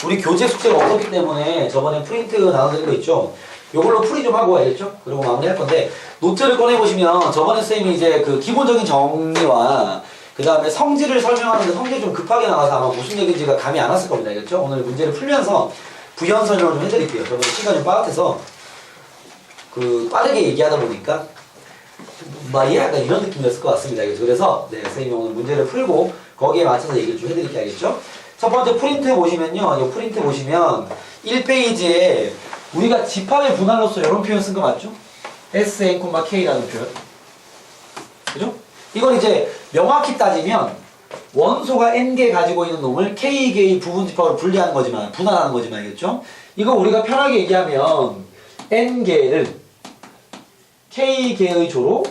우리 교재 숙제가 없었기 때문에 저번에 프린트 나눠드린 거 있죠? 요걸로 풀이 좀 하고 와야겠죠? 그리고 마무리 할 건데, 노트를 꺼내보시면 저번에 쌤이 이제 그 기본적인 정리와 그 다음에 성질을 설명하는데 성질이 좀 급하게 나와서 아마 무슨 얘기인지가 감이 안 왔을 겁니다. 알겠죠? 오늘 문제를 풀면서 부연 설명을 좀 해드릴게요. 저번에 시간이 좀 빠듯해서 그 빠르게 얘기하다 보니까 막 약간 이런 느낌이었을 것 같습니다. 그래서 네, 선생님이 오늘 문제를 풀고 거기에 맞춰서 얘기를 좀 해드릴게요. 알겠죠? 첫 번째 프린트 보시면요. 이 프린트 보시면 1페이지에 우리가 집합의 분할로서 이런 표현 쓴 거 맞죠? SN,K라는 표현. 그죠? 이건 이제 명확히 따지면 원소가 N개 가지고 있는 놈을 K개의 부분 집합으로 분리하는 거지만, 분할하는 거지만, 알겠죠? 이거 우리가 편하게 얘기하면 N개를 K개의 조로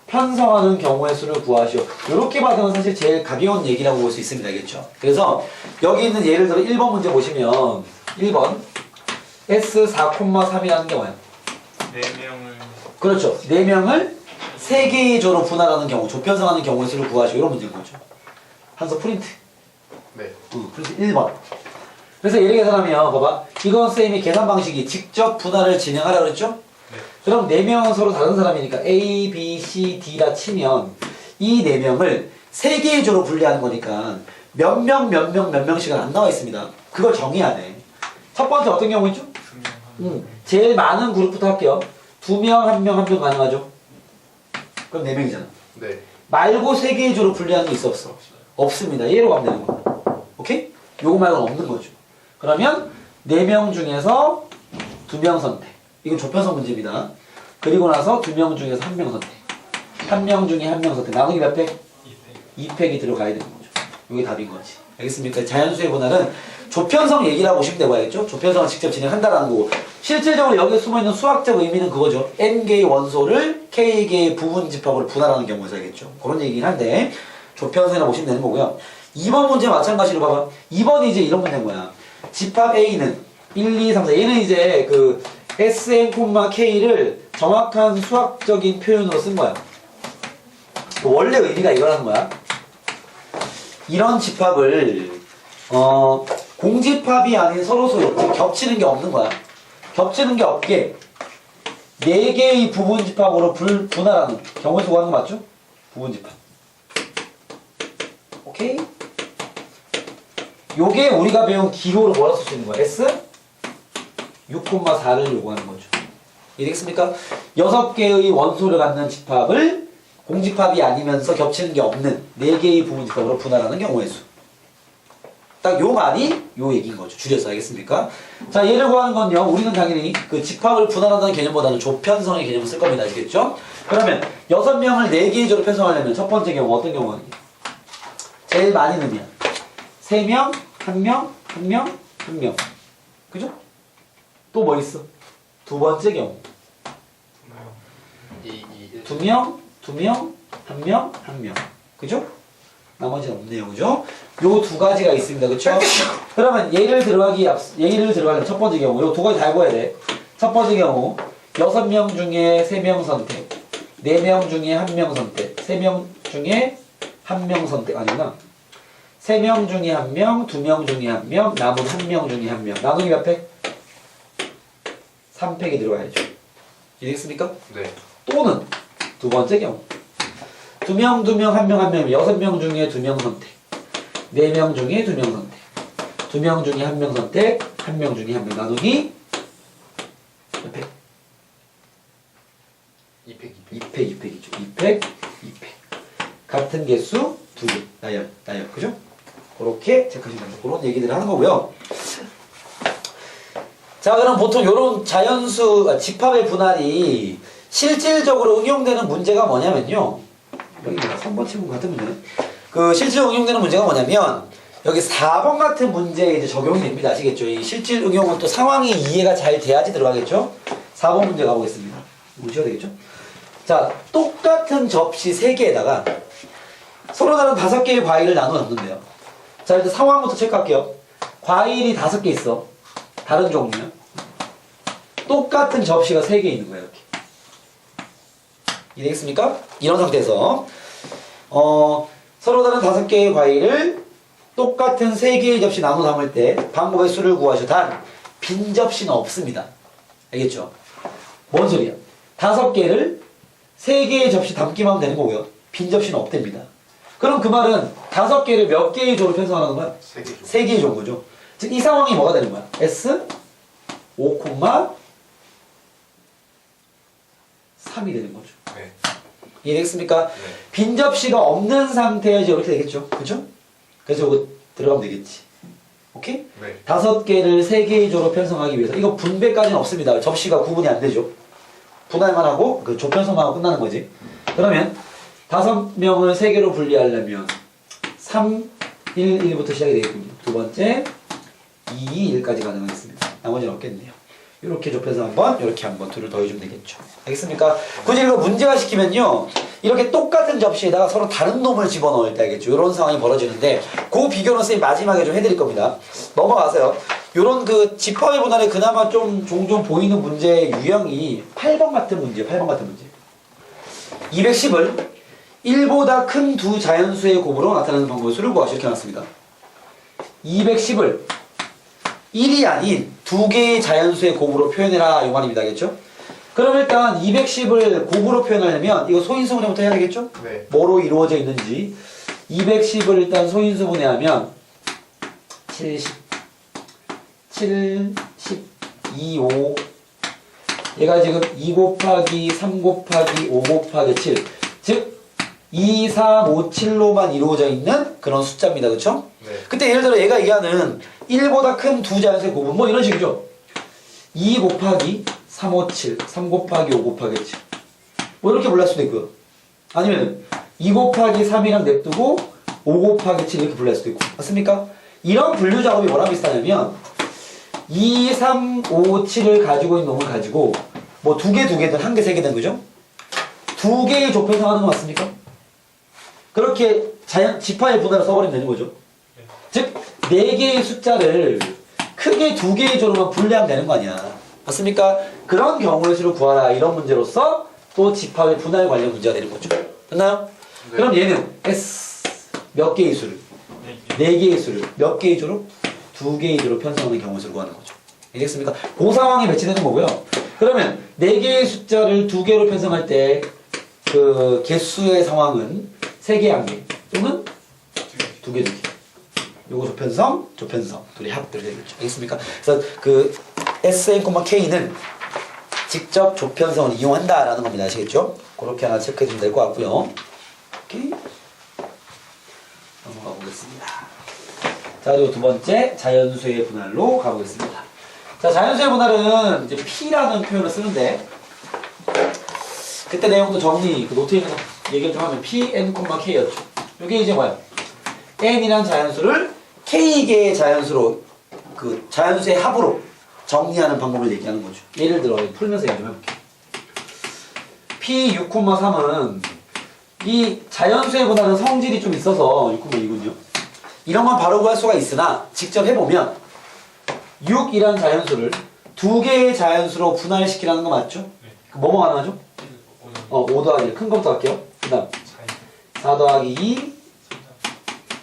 편성하는 경우의 수를 구하시오. 이렇게 받으면 사실 제일 가벼운 얘기라고 볼 수 있습니다. 알겠죠? 그래서 여기 있는 예를 들어 1번 문제 보시면 1번 S4,3이라는 게 뭐예요? 4명을 그렇죠. 4명을 3개의 조로 분할하는 경우, 조편성하는 경우의 수를 구하시오. 이런 문제인 거죠. 한서 프린트. 네. 프린트 1번. 그래서 예를 계산하면 봐봐. 이건 쌤이 계산 방식이 직접 분할을 진행하라고 그랬죠? 네. 그럼 4명은 서로 다른 사람이니까 A, B, C, D라 치면 이 4명을 3개의 조로 분리하는 거니까 몇 명씩은 안 나와 있습니다. 그걸 정해야 돼. 첫 번째 어떤 경우있죠? 2명 제일 많은 그룹부터 할게요. 2명, 1명, 1명 가능하죠? 그럼 4명이잖아. 네. 말고 3개의 조로 분리하는 게 있어 없어? 없습니다. 얘로 가면 되는 거야. 오케이? 요거 말고는 없는 거죠. 그러면 4명 중에서 2명 선택. 이건 조편성 문제입니다. 그리고 나서 2명 중에서 1명 선택. 1명 중에 1명 선택. 나누기 몇 팩? 2팩이 들어가야 되는 거죠. 이게 답인 거지. 알겠습니까? 자연수의 분할은 조편성 얘기라고 보시면 되고 알겠죠? 조편성을 직접 진행한다라는 거고, 실질적으로 여기에 숨어있는 수학적 의미는 그거죠. N개의 원소를 K개의 부분 집합으로 분할하는 경우에서 알겠죠? 그런 얘기긴 한데 조편성이라고 보시면 되는 거고요. 2번 문제 마찬가지로 봐봐. 2번이 이제 이런 문제인 거야. 집합 A는 1, 2, 3, 4. 얘는 이제 그 SN,K를 정확한 수학적인 표현으로 쓴 거야. 원래 의미가 이거라는 거야. 이런 집합을 공집합이 아닌 서로서로 겹치는 게 없는 거야. 겹치는 게 없게 4개의 부분 집합으로 분할하는 경우에서 구하는 거 맞죠? 부분 집합. 오케이? 요게 우리가 배운 기호로 뭐라 쓸 수 있는 거야? S 6,4를 요구하는 거죠. 이해되겠습니까? 6개의 원소를 갖는 집합을 공집합이 아니면서 겹치는 게 없는 4개의 부분 집합으로 분할하는 경우의 수. 딱 요 말이 요 얘기인 거죠. 줄여서. 알겠습니까? 자, 얘를 구하는 건요, 우리는 당연히 그 집합을 분할한다는 개념보다는 조편성의 개념을 쓸 겁니다. 아시겠죠? 그러면 6명을 4개의 조로 편성하려면 첫 번째 경우 어떤 경우가 제일 많이 넣으면 3명, 1명, 1명, 1명. 그죠? 또 뭐 있어? 두 번째 경우 2명, 2명, 1명, 1명. 그죠? 나머지는 없네요. 그죠? 요 두 가지가 있습니다. 그쵸? 그러면 예를 들어가기 첫 번째 경우, 요 두 가지 다 해봐야 돼. 첫 번째 경우, 6명 중에 3명 선택, 4명 중에 1명 선택, 3명 중에 1명 선택, 아니구나. 3명 중에 1명, 2명 중에 1명, 남은 1명 중에 1명. 나누기 몇 팩? 3팩이 들어가야죠. 이해되겠습니까? 네. 또는 두 번째 경우 2명, 2명, 1명, 1명 6명 중에 2명 선택 4명 중에 2명 선택 2명 중에 1명 선택 1명 중에 1명 나누기 몇 팩? 2팩이죠. 2팩 같은 개수 2개 나열 그죠? 그렇게 체크하시면 됩니다. 그런 얘기들을 하는 거고요. 자, 그럼 보통 이런 집합의 분할이 실질적으로 응용되는 문제가 뭐냐면요. 여기가 3번 친구 같은 문제. 그 실질적으로 응용되는 문제가 뭐냐면 여기 4번 같은 문제에 이제 적용이 됩니다. 아시겠죠? 이 실질 응용은 또 상황이 이해가 잘 돼야지 들어가겠죠? 4번 문제 가보겠습니다. 보셔야 되겠죠? 자, 똑같은 접시 3개에다가 서로 다른 5개의 과일을 나눠 넣는데요. 자, 일단 상황부터 체크할게요. 과일이 5개 있어. 다른 종류야. 똑같은 접시가 3개 있는 거예요. 이렇게. 이해되겠습니까? 이런 상태에서 서로 다른 5개의 과일을 똑같은 3개의 접시 나눠 담을 때 방법의 수를 구하셔. 단 빈 접시는 없습니다. 알겠죠? 뭔 소리야? 5개를 3개의 접시 담기만 하면 되는 거고요. 빈 접시는 없답니다. 그럼 그 말은 5개를 몇 개의 조로 편성하는 거야? 3개 조. 3개의 조인 거죠. 즉 이 상황이 뭐가 되는 거야? S 5,3이 되는 거죠. 네. 이해되겠습니까? 네. 빈 접시가 없는 상태에서 이렇게 되겠죠. 그죠? 그래서 이거 들어가면 되겠지. 오케이? 네. 5개를 3개의 조로 편성하기 위해서 이거 분배까지는 없습니다. 접시가 구분이 안 되죠. 분할만 하고 그 조 편성만 하고 끝나는 거지. 그러면 5명을 3개로 분리하려면 3, 1, 1부터 시작이 되겠군요. 두 번째 2, 1까지 가능하겠습니다. 나머지는 없겠네요. 이렇게 좁혀서 한번, 이렇게 한번 둘을 더해주면 되겠죠. 알겠습니까? 굳이 이거 문제화 시키면요, 이렇게 똑같은 접시에다가 서로 다른 놈을 집어넣을 때 알겠죠? 이런 상황이 벌어지는데, 그 비교는 선생님 마지막에 좀 해드릴 겁니다. 넘어가세요. 요런 그 집합의 분할에 그나마 좀 종종 보이는 문제의 유형이 8번 같은 문제예요. 8번 같은 문제. 210을 1보다 큰 두 자연수의 곱으로 나타내는 방법의 수를 구하시오. 이렇게 놨습니다. 210을 1이 아닌 2개의 자연수의 곱으로 표현해라 이 말입니다. 알겠죠? 그럼 일단 210을 곱으로 표현하려면 이거 소인수분해부터 해야 되겠죠? 네. 뭐로 이루어져 있는지 210을 일단 소인수분해하면 70, 7, 10, 2, 5 얘가 지금 2 곱하기 3 곱하기 5 곱하기 7 즉 2, 3, 5, 7로만 이루어져 있는 그런 숫자입니다. 그쵸? 네. 그때 예를 들어 얘가 얘기하는 1보다 큰 두 자연수의 곱은 뭐 이런 식이죠. 2 곱하기 3, 5, 7, 3 곱하기 5 곱하기 7. 뭐 이렇게 불릴 수도 있고요. 아니면 2 곱하기 3이랑 냅두고 5 곱하기 7 이렇게 불릴 수도 있고. 맞습니까? 이런 분류 작업이 뭐랑 비슷하냐면 2, 3, 5, 7을 가지고 있는 놈을 가지고 뭐 2개, 2개든 1개, 3개든 그죠? 2개의 조 편성하는 거 맞습니까? 그렇게 집합의 분할을 써버리면 되는 거죠. 즉 4개의 숫자를 크게 2개의 조로만 분리하면 되는 거 아니야. 맞습니까? 그런 경우의 수를 구하라. 이런 문제로서 또 집합의 분할 관련 문제가 되는 거죠. 됐나요? 네. 그럼 얘는 S 몇 개의 수를? 4개의 수를 몇 개의 조로? 2개의 조로 편성하는 경우의 수를 구하는 거죠. 알겠습니까? 그 상황에 배치되는 거고요. 그러면 4개의 숫자를 2개로 편성할 때 그 개수의 상황은 3개, 1개 또는 2개, 2개. 요거 조편성, 둘이 합들이 되겠죠. 알겠습니까? 그래서 그 SN,K는 직접 조편성을 이용한다라는 겁니다. 아시겠죠? 그렇게 하나 체크해 주면 될 것 같고요. 오케이. 넘어가 보겠습니다. 자, 그리고 두 번째 자연수의 분할로 가보겠습니다. 자, 자연수의 분할은 이제 P라는 표현을 쓰는데 그때 내용도 정리, 그 노트에 있는 거 얘기를 좀 하면 Pn,K였죠. 이게 이제 뭐야? n이란 자연수를 k개의 자연수로 그 자연수의 합으로 정리하는 방법을 얘기하는 거죠. 예를 들어 풀면서 얘기 좀 해볼게요. P6,3은 이 자연수의 분할은 성질이 좀 있어서 6,2군요. 이런 건 바로 구할 수가 있으나 직접 해보면 6이란 자연수를 2개의 자연수로 분할시키라는 거 맞죠? 네. 뭐뭐 가능하죠? 5 더하기 1. 큰 것부터 할게요. 그 다음 4 더하기 2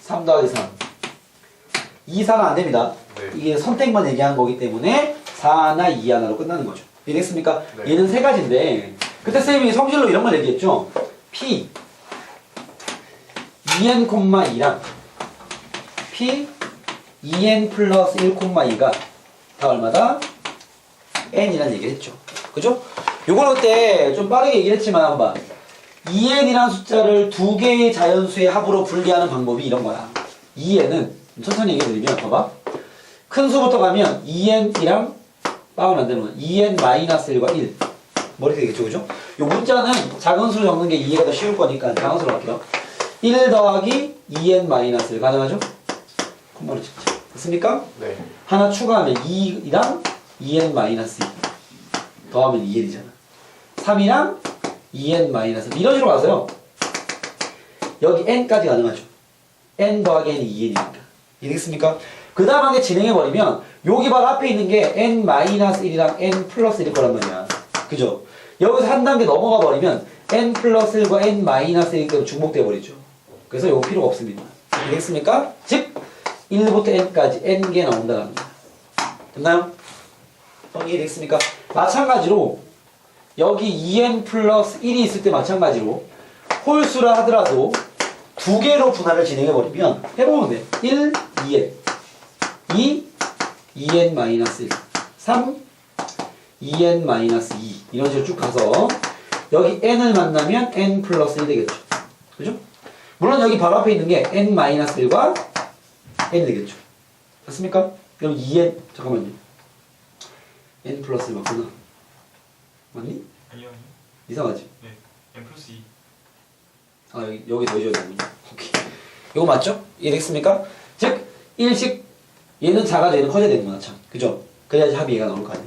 3 더하기 3 2, 4는 안됩니다. 네. 이게 선택만 얘기하는 거기 때문에 4나 2 하나로 끝나는 거죠. 이해됐습니까? 네. 얘는 세 가지인데 그때 쌤이 성질로 이런 걸 얘기했죠. P 2n,2랑 P 2n 플러스 1,2가 다 얼마다? n이라는 얘기를 했죠. 그죠? 요걸 그때 좀 빠르게 얘기를 했지만 한번 2n이라는 숫자를 2개의 자연수의 합으로 분리하는 방법이 이런 거야. 2n은 천천히 얘기해 드리면 봐봐. 큰 수부터 가면 2n이랑 빠우면 안 되는 거야. 2n-1과 1 뭐 이렇게 되겠죠. 그죠? 요 문자는 작은 수를 적는 게 이해가 더 쉬울 거니까 작은 수로 할게요. 1 더하기 2n-1 가능하죠? 콤마로 찍죠. 됐습니까? 네. 하나 추가하면 2랑 2n-2 더하면 2n이잖아. 3이랑 2n-3 이런 식으로 가서요. 여기 n까지 가능하죠. n 더하기 n이 2n이니까. 이해되겠습니까? 그 다음에 진행해버리면 여기 바로 앞에 있는 게 n-1이랑 n 플러스 1일 거란 말이야. 그죠? 여기서 한 단계 넘어가 버리면 n 플러스 1과 n-1이기 때문에 중복돼 버리죠. 그래서 이거 필요가 없습니다. 이해되겠습니까? 즉 1부터 n까지 n개 나온다는 겁니다. 됐나요? 이해됐습니까? 마찬가지로 여기 2n 플러스 1이 있을 때 마찬가지로 홀수라 하더라도 두 개로 분할을 진행해버리면 해보면 돼. 1, 2n 2, 2n 마이너스 1 3, 2n 마이너스 2 이런 식으로 쭉 가서 여기 n을 만나면 n 플러스 1 되겠죠. 그죠? 물론 여기 바로 앞에 있는 게 n 마이너스 1과 n 되겠죠. 맞습니까? 그럼 2n 잠깐만요. n 플러스 1 맞구나. 맞니? 아니요. 이상하지? 네. n 플러스 2. 아 여기 더해줘야 되군요. 오케이. 이거 맞죠? 이해됐습니까? 즉 1씩 얘는 작아져 얘는 커져야 되는 거야 참. 그죠? 그래야지 합이 얘가 나올 거 아니야.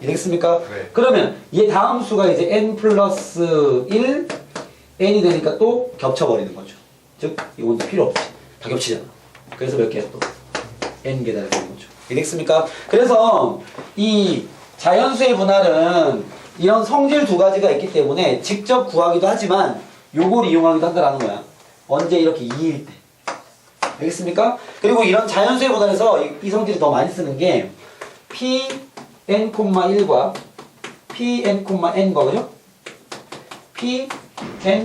이해됐습니까? 네. 그러면 얘 다음 수가 이제 n 플러스 1 n이 되니까 또 겹쳐버리는 거죠. 즉 이건 필요 없지. 다 겹치잖아. 그래서 몇 개야 또? n 개다 되는 거죠. 이해됐습니까? 그래서 이 자연수의 분할은 이런 성질 두 가지가 있기 때문에 직접 구하기도 하지만 요걸 이용하기도 한다는 거야. 언제 이렇게 2일 때. 알겠습니까? 그리고 이런 자연수의 분할에서 이 성질을 더 많이 쓰는 게 Pn,1과 Pn,n과 그죠?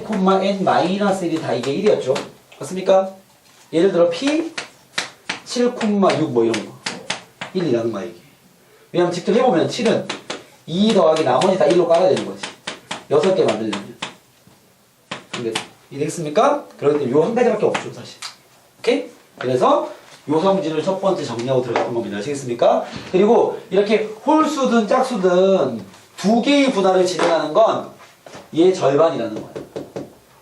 Pn,n-1이 다 이게 1이었죠. 맞습니까? 예를 들어 P 7,6 뭐 이런 거 1이라는 거야 이게. 왜냐면 직접 해보면 7은 2 더하기 나머지 다 1로 깔아야 되는 거지. 6개 만들려면. 근데 이해됐습니까? 그렇기 때문에 요 한 가지밖에 없죠 사실. 오케이? 그래서 요 성질을 첫 번째 정리하고 들어갔던 겁니다. 아시겠습니까? 그리고 이렇게 홀수든 짝수든 두 개의 분할을 진행하는 건 얘 절반이라는 거예요.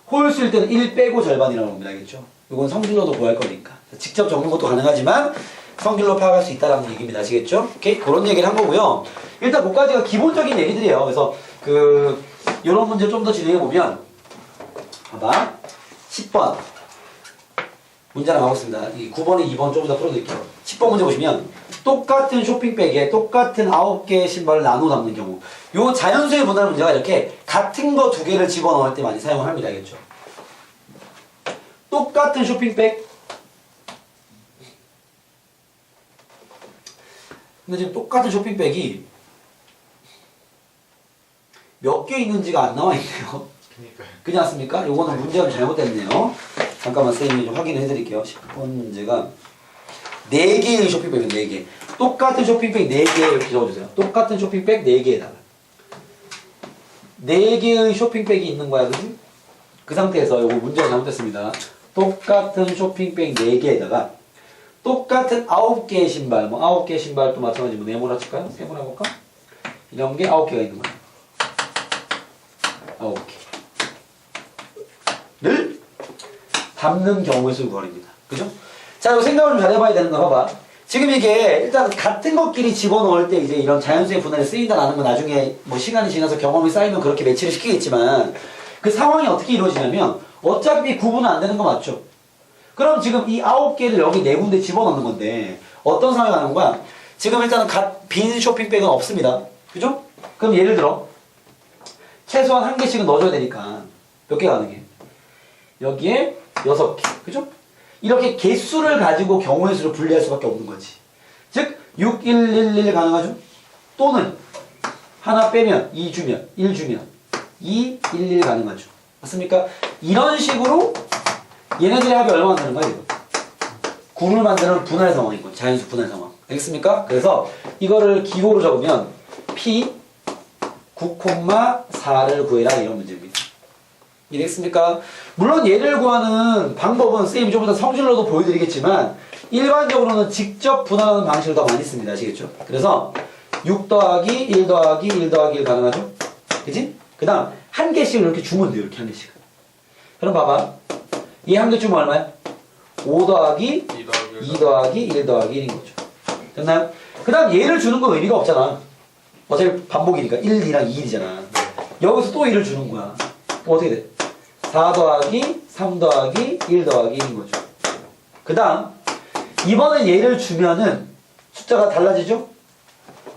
홀수일 때는 1 빼고 절반이라는 겁니다. 알겠죠? 이건 성질로도 구할 거니까. 직접 적는 것도 가능하지만 성질로 파악할 수 있다는 얘기입니다. 아시겠죠? 오케이? 그런 얘기를 한 거고요. 일단 그까지가 기본적인 얘기들이에요. 그래서 이런 문제 좀 더 진행해 보면 봐봐. 10번 문제 하나 가보겠습니다. 9번에 2번 좀 더 풀어드릴게요. 10번 문제 보시면 똑같은 쇼핑백에 똑같은 9개의 신발을 나눠 담는 경우 요 자연수의 분할 문제가 이렇게 같은 거 두 개를 집어넣을 때 많이 사용을 합니다. 알겠죠? 똑같은 쇼핑백 근데 지금 똑같은 쇼핑백이 몇 개 있는지가 안 나와 있네요. 그니까요. 그렇지 않습니까? 요거는 문제가 잘못됐네요. 잠깐만 선생님이 좀 확인을 해드릴게요. 10번 문제가 4개의 쇼핑백은 4개. 똑같은 쇼핑백 4개 이렇게 적어주세요. 똑같은 쇼핑백 4개에다가 4개의 쇼핑백이 있는 거야. 그지? 그 상태에서 요거 문제가 잘못됐습니다. 똑같은 쇼핑백 4개에다가 똑같은 9개의 신발, 뭐 9개의 신발도 마찬가지 뭐 네모나 칠까요? 세모나 볼까? 이런 게 9개가 있는 거예요. 9개를 담는 경우의 수를 구하랍니다. 그죠? 자, 이거 생각을 좀 잘해봐야 되는 거 봐봐. 지금 이게 일단 같은 것끼리 집어넣을 때 이제 이런 자연수의 분할이 쓰인다라는 건 나중에 뭐 시간이 지나서 경험이 쌓이면 그렇게 매치를 시키겠지만 그 상황이 어떻게 이루어지냐면 어차피 구분은 안 되는 거 맞죠? 그럼 지금 이 9개를 여기 4군데 집어넣는 건데 어떤 상황이 가는 거야? 지금 일단은 빈 쇼핑백은 없습니다. 그죠? 그럼 예를 들어 최소한 1개씩은 넣어줘야 되니까 몇 개 가능해? 여기에 6개. 그죠? 이렇게 개수를 가지고 경우의 수를 분리할 수밖에 없는 거지. 즉 6, 1, 1, 1 가능하죠? 또는 하나 빼면 2 주면 1 주면 2, 1, 1 가능하죠. 맞습니까? 이런 식으로 얘네들의 합이 얼마나 되는 거야 이거? 9를 만드는 분할 상황인 거야. 자연수 분할 상황. 알겠습니까? 그래서 이거를 기호로 적으면 P 9,4를 구해라 이런 문제입니다. 이해됐습니까? 물론 얘를 구하는 방법은 선생님이 좀 더 성질로도 보여드리겠지만 일반적으로는 직접 분할하는 방식을 더 많이 씁니다. 아시겠죠? 그래서 6 더하기 1 더하기 1 더하기 1 가능하죠? 그치? 그 다음 한 개씩 이렇게 주면 돼요. 이렇게 한 개씩. 그럼 봐봐. 얘 한 개 주면 얼마야? 5 더하기 2 더하기 1 더하기 1인 거죠. 됐나요? 그 다음 얘를 주는 건 의미가 없잖아. 어차피 반복이니까 1, 2랑 2, 1이잖아. 여기서 또 1을 주는 거야. 그럼 어떻게 돼? 4 더하기 3 더하기 1 더하기 1인 거죠. 그 다음 이번엔 얘를 주면은 숫자가 달라지죠?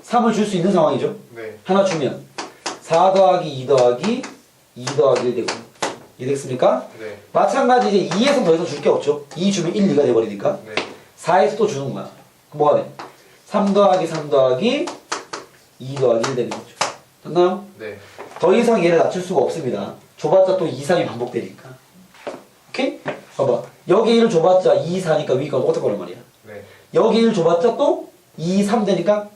3을 줄 수 있는 상황이죠? 네. 하나 주면 4 더하기 2 더하기 2 더하기 1 되고 이해됐습니까? 네. 마찬가지 이제 2에서 더 이상 줄 게 없죠. 2 주면 1, 2가 돼버리니까 네. 4에서 또 주는 거야. 그럼 뭐가 돼? 3 더하기 3 더하기 2 더하기 1 되는 거죠. 됐나요? 네. 더 이상 얘를 낮출 수가 없습니다. 줘봤자 또 2, 3이 반복되니까. 오케이? 봐봐. 여기 1을 줘봤자 2, 4니까 위가 똑같을 거란 말이야. 네. 여기 1 줘봤자 또 2, 3 되니까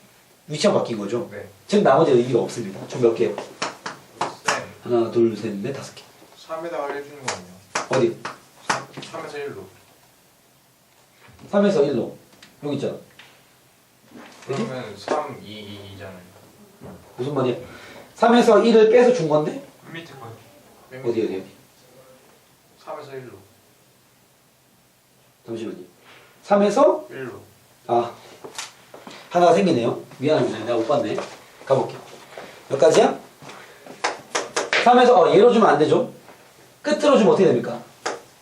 위치가 바뀐 거죠. 네. 즉 나머지 의미가 없습니다. 총 몇 개요? 쌤. 하나, 둘, 셋, 넷, 5개. 3에다가 1 주는 거 아니에요? 어디? 3에서 1로. 3에서 1로. 여기 있잖아. 그지? 그러면 3, 2, 2잖아요. 무슨 말이야? 3에서 1을 빼서 준 건데? 밑에 거요. 어디? 3에서 1로. 잠시만요. 3에서 1로. 아 하나가 생기네요. 미안합니다. 내가 못 봤네. 가볼게. 몇 가지야? 3에서 얘로 주면 안 되죠. 끝으로 주면 어떻게 됩니까?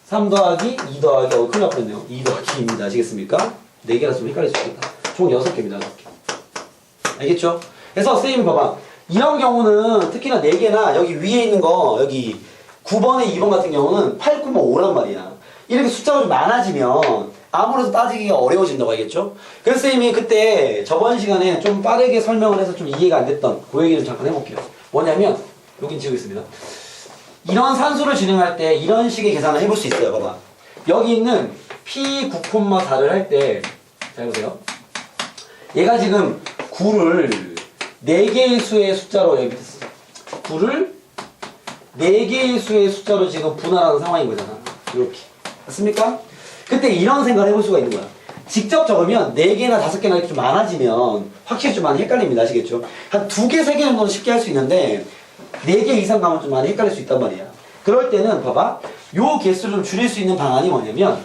3 더하기 2 더하기 큰일 날 뻔했네요. 2 더하기 2입니다. 아시겠습니까? 4개라서 좀 헷갈릴 수 있겠다. 총 6개입니다. 6개. 알겠죠? 그래서 선생님이 봐봐. 이런 경우는 특히나 4개나 여기 위에 있는 거 여기 9번에 2번 같은 경우는 8,5란 말이야. 이렇게 숫자가 좀 많아지면 아무래도 따지기가 어려워진다고 알겠죠? 그래서 선생님이 그때 저번 시간에 좀 빠르게 설명을 해서 좀 이해가 안 됐던 그 얘기를 잠깐 해볼게요. 뭐냐면 여긴 지우겠습니다. 이런 산수를 진행할 때 이런 식의 계산을 해볼 수 있어요. 봐봐. 여기 있는 P9,4를 할 때 잘 보세요. 얘가 지금 9를 4개의 수의 숫자로 여기 밑에 써. 9를 4개의 수의 숫자로 지금 분할하는 상황인 거잖아. 이렇게. 맞습니까? 그때 이런 생각을 해볼 수가 있는 거야. 직접 적으면 4개나 5개나 이렇게 좀 많아지면 확실히 좀 많이 헷갈립니다. 아시겠죠? 한 2개, 3개 정도는 쉽게 할 수 있는데 4개 이상 가면 좀 많이 헷갈릴 수 있단 말이야. 그럴 때는 봐봐. 요 개수를 좀 줄일 수 있는 방안이 뭐냐면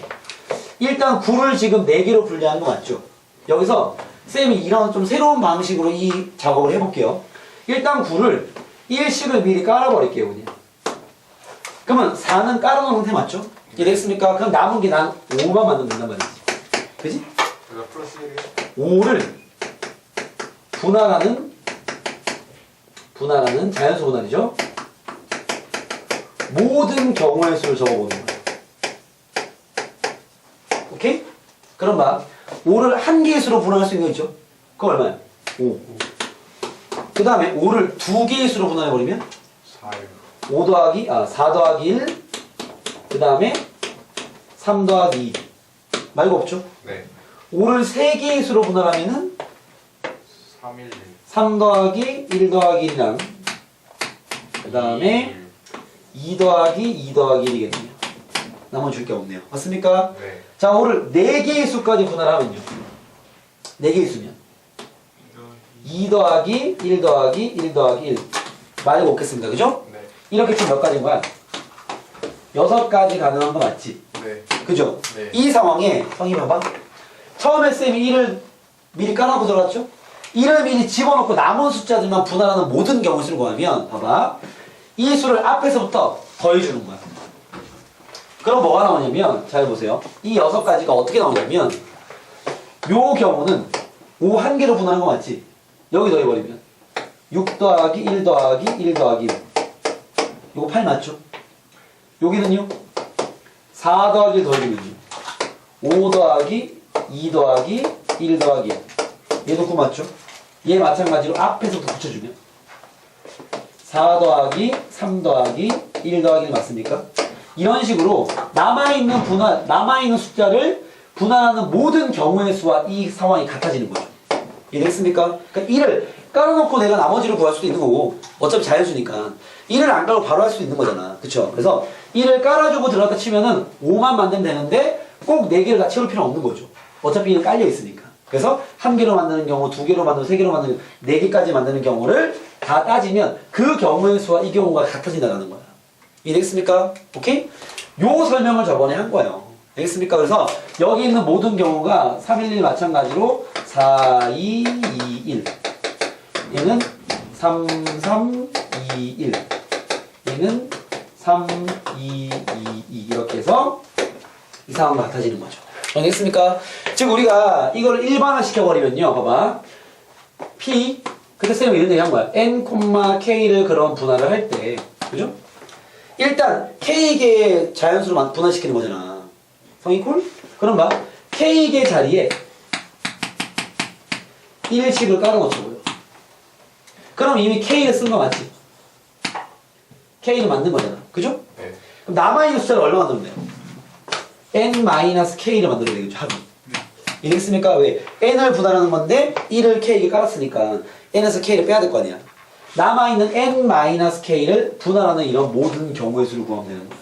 일단 9를 지금 4개로 분리하는 거 맞죠? 여기서 쌤이 이런 좀 새로운 방식으로 이 작업을 해볼게요. 일단 9를 1씩을 미리 깔아버릴게요. 그냥. 그러면 4는 깔아놓은 상태 맞죠? 이해됐습니까? 그럼 남은 게 난 5만 만들면 된단 말이지. 그지? 그래서 플러스 1이요? 5를 분할하는 자연수 분할이죠. 모든 경우의 수를 적어보는 거예요. 오케이? 그럼 봐. 5를 한 개의 수로 분할할 수 있는 거 있죠? 그거 얼마야? 5. 그 다음에 5를 2개의 수로 분할해버리면 4요. 4 더하기 1. 그 다음에 3 더하기 2. 말고 없죠? 네. 5를 3개의 수로 분할하면은 3, 1, 1. 3 더하기 1 더하기 1이랑 그 다음에 2 더하기 2 더하기 1이겠네요. 나머지 줄 게 없네요. 맞습니까? 네. 자, 5를 4개의 수까지 분할하면요. 4개의 수면 2 더하기 1 더하기 1 더하기 1 말고 없겠습니다. 그죠? 네. 이렇게 총 몇 가지인 거야? 6가지 가능한 거 맞지? 네. 그죠? 네. 이 상황에 성이 봐봐. 처음에 쌤이 1을 미리 까놓고 들어갔죠? 1을 미리 집어넣고 남은 숫자들만 분할하는 모든 경우 쓰는 거면 봐봐. 이 수를 앞에서부터 더해주는 거야. 그럼 뭐가 나오냐면 잘 보세요. 이 6가지가 어떻게 나오냐면 요 경우는 5 한 개로 분할한 거 맞지? 여기 더해버리면 6 더하기 1 더하기 1 더하기 1 요거 8 맞죠? 여기는요 4 더하기 1 더해주면요 5 더하기 2 더하기 1 더하기 1 얘도 9 맞죠? 얘 마찬가지로 앞에서부터 붙여주면 4 더하기 3 더하기 1 더하기 1 맞습니까? 이런 식으로 남아있는 숫자를 분할하는 모든 경우의 수와 이 상황이 같아지는 거죠. 이해됐습니까? 그러니까 1을 깔아놓고 내가 나머지를 구할 수도 있는 거고 어차피 자연수니까 1을 안 깔고 바로 할 수도 있는 거잖아. 그쵸? 그래서 1을 깔아주고 들어갔다 치면은 5만 만들면 되는데 꼭 4개를 다 채울 필요는 없는 거죠. 어차피 1은 깔려 있으니까. 그래서 1개로 만드는 경우, 2개로 만들고 3개로 만드는 4개까지 만드는 경우를 다 따지면 그 경우의 수와 이 경우가 같아진다는 거야. 이해됐습니까? 오케이? 요 설명을 저번에 한 거예요. 알겠습니까? 그래서 여기 있는 모든 경우가 311 마찬가지로 4, 2, 2, 1 얘는 3, 3, 2, 1 얘는 3, 2, 2, 2 이렇게 해서 이 상황과 같아지는 거죠. 알겠습니까? 즉 우리가 이걸 일반화 시켜버리면요. 봐봐. P 그때 쌤이 이런 얘기 한 거야. N, K를 그런 분할을 할 때 그죠? 일단 K개의 자연수로 분할시키는 거잖아. 성이 콜? 그럼 봐. K개 자리에 1식을 깔아놓자고요. 그럼 이미 K를 쓴 거 맞지? K를 만든 거잖아. 그죠? 네. 그럼 남아있는 숫자를 얼마 만들면 돼요? N-K를 만들어야 되겠죠, 합이. 이해됐습니까? 왜? N을 분할하는 건데 1을 K에게 깔았으니까 N에서 K를 빼야 될 거 아니야. 남아있는 N-K를 분할하는 이런 모든 경우의 수를 구하면 되는 거야.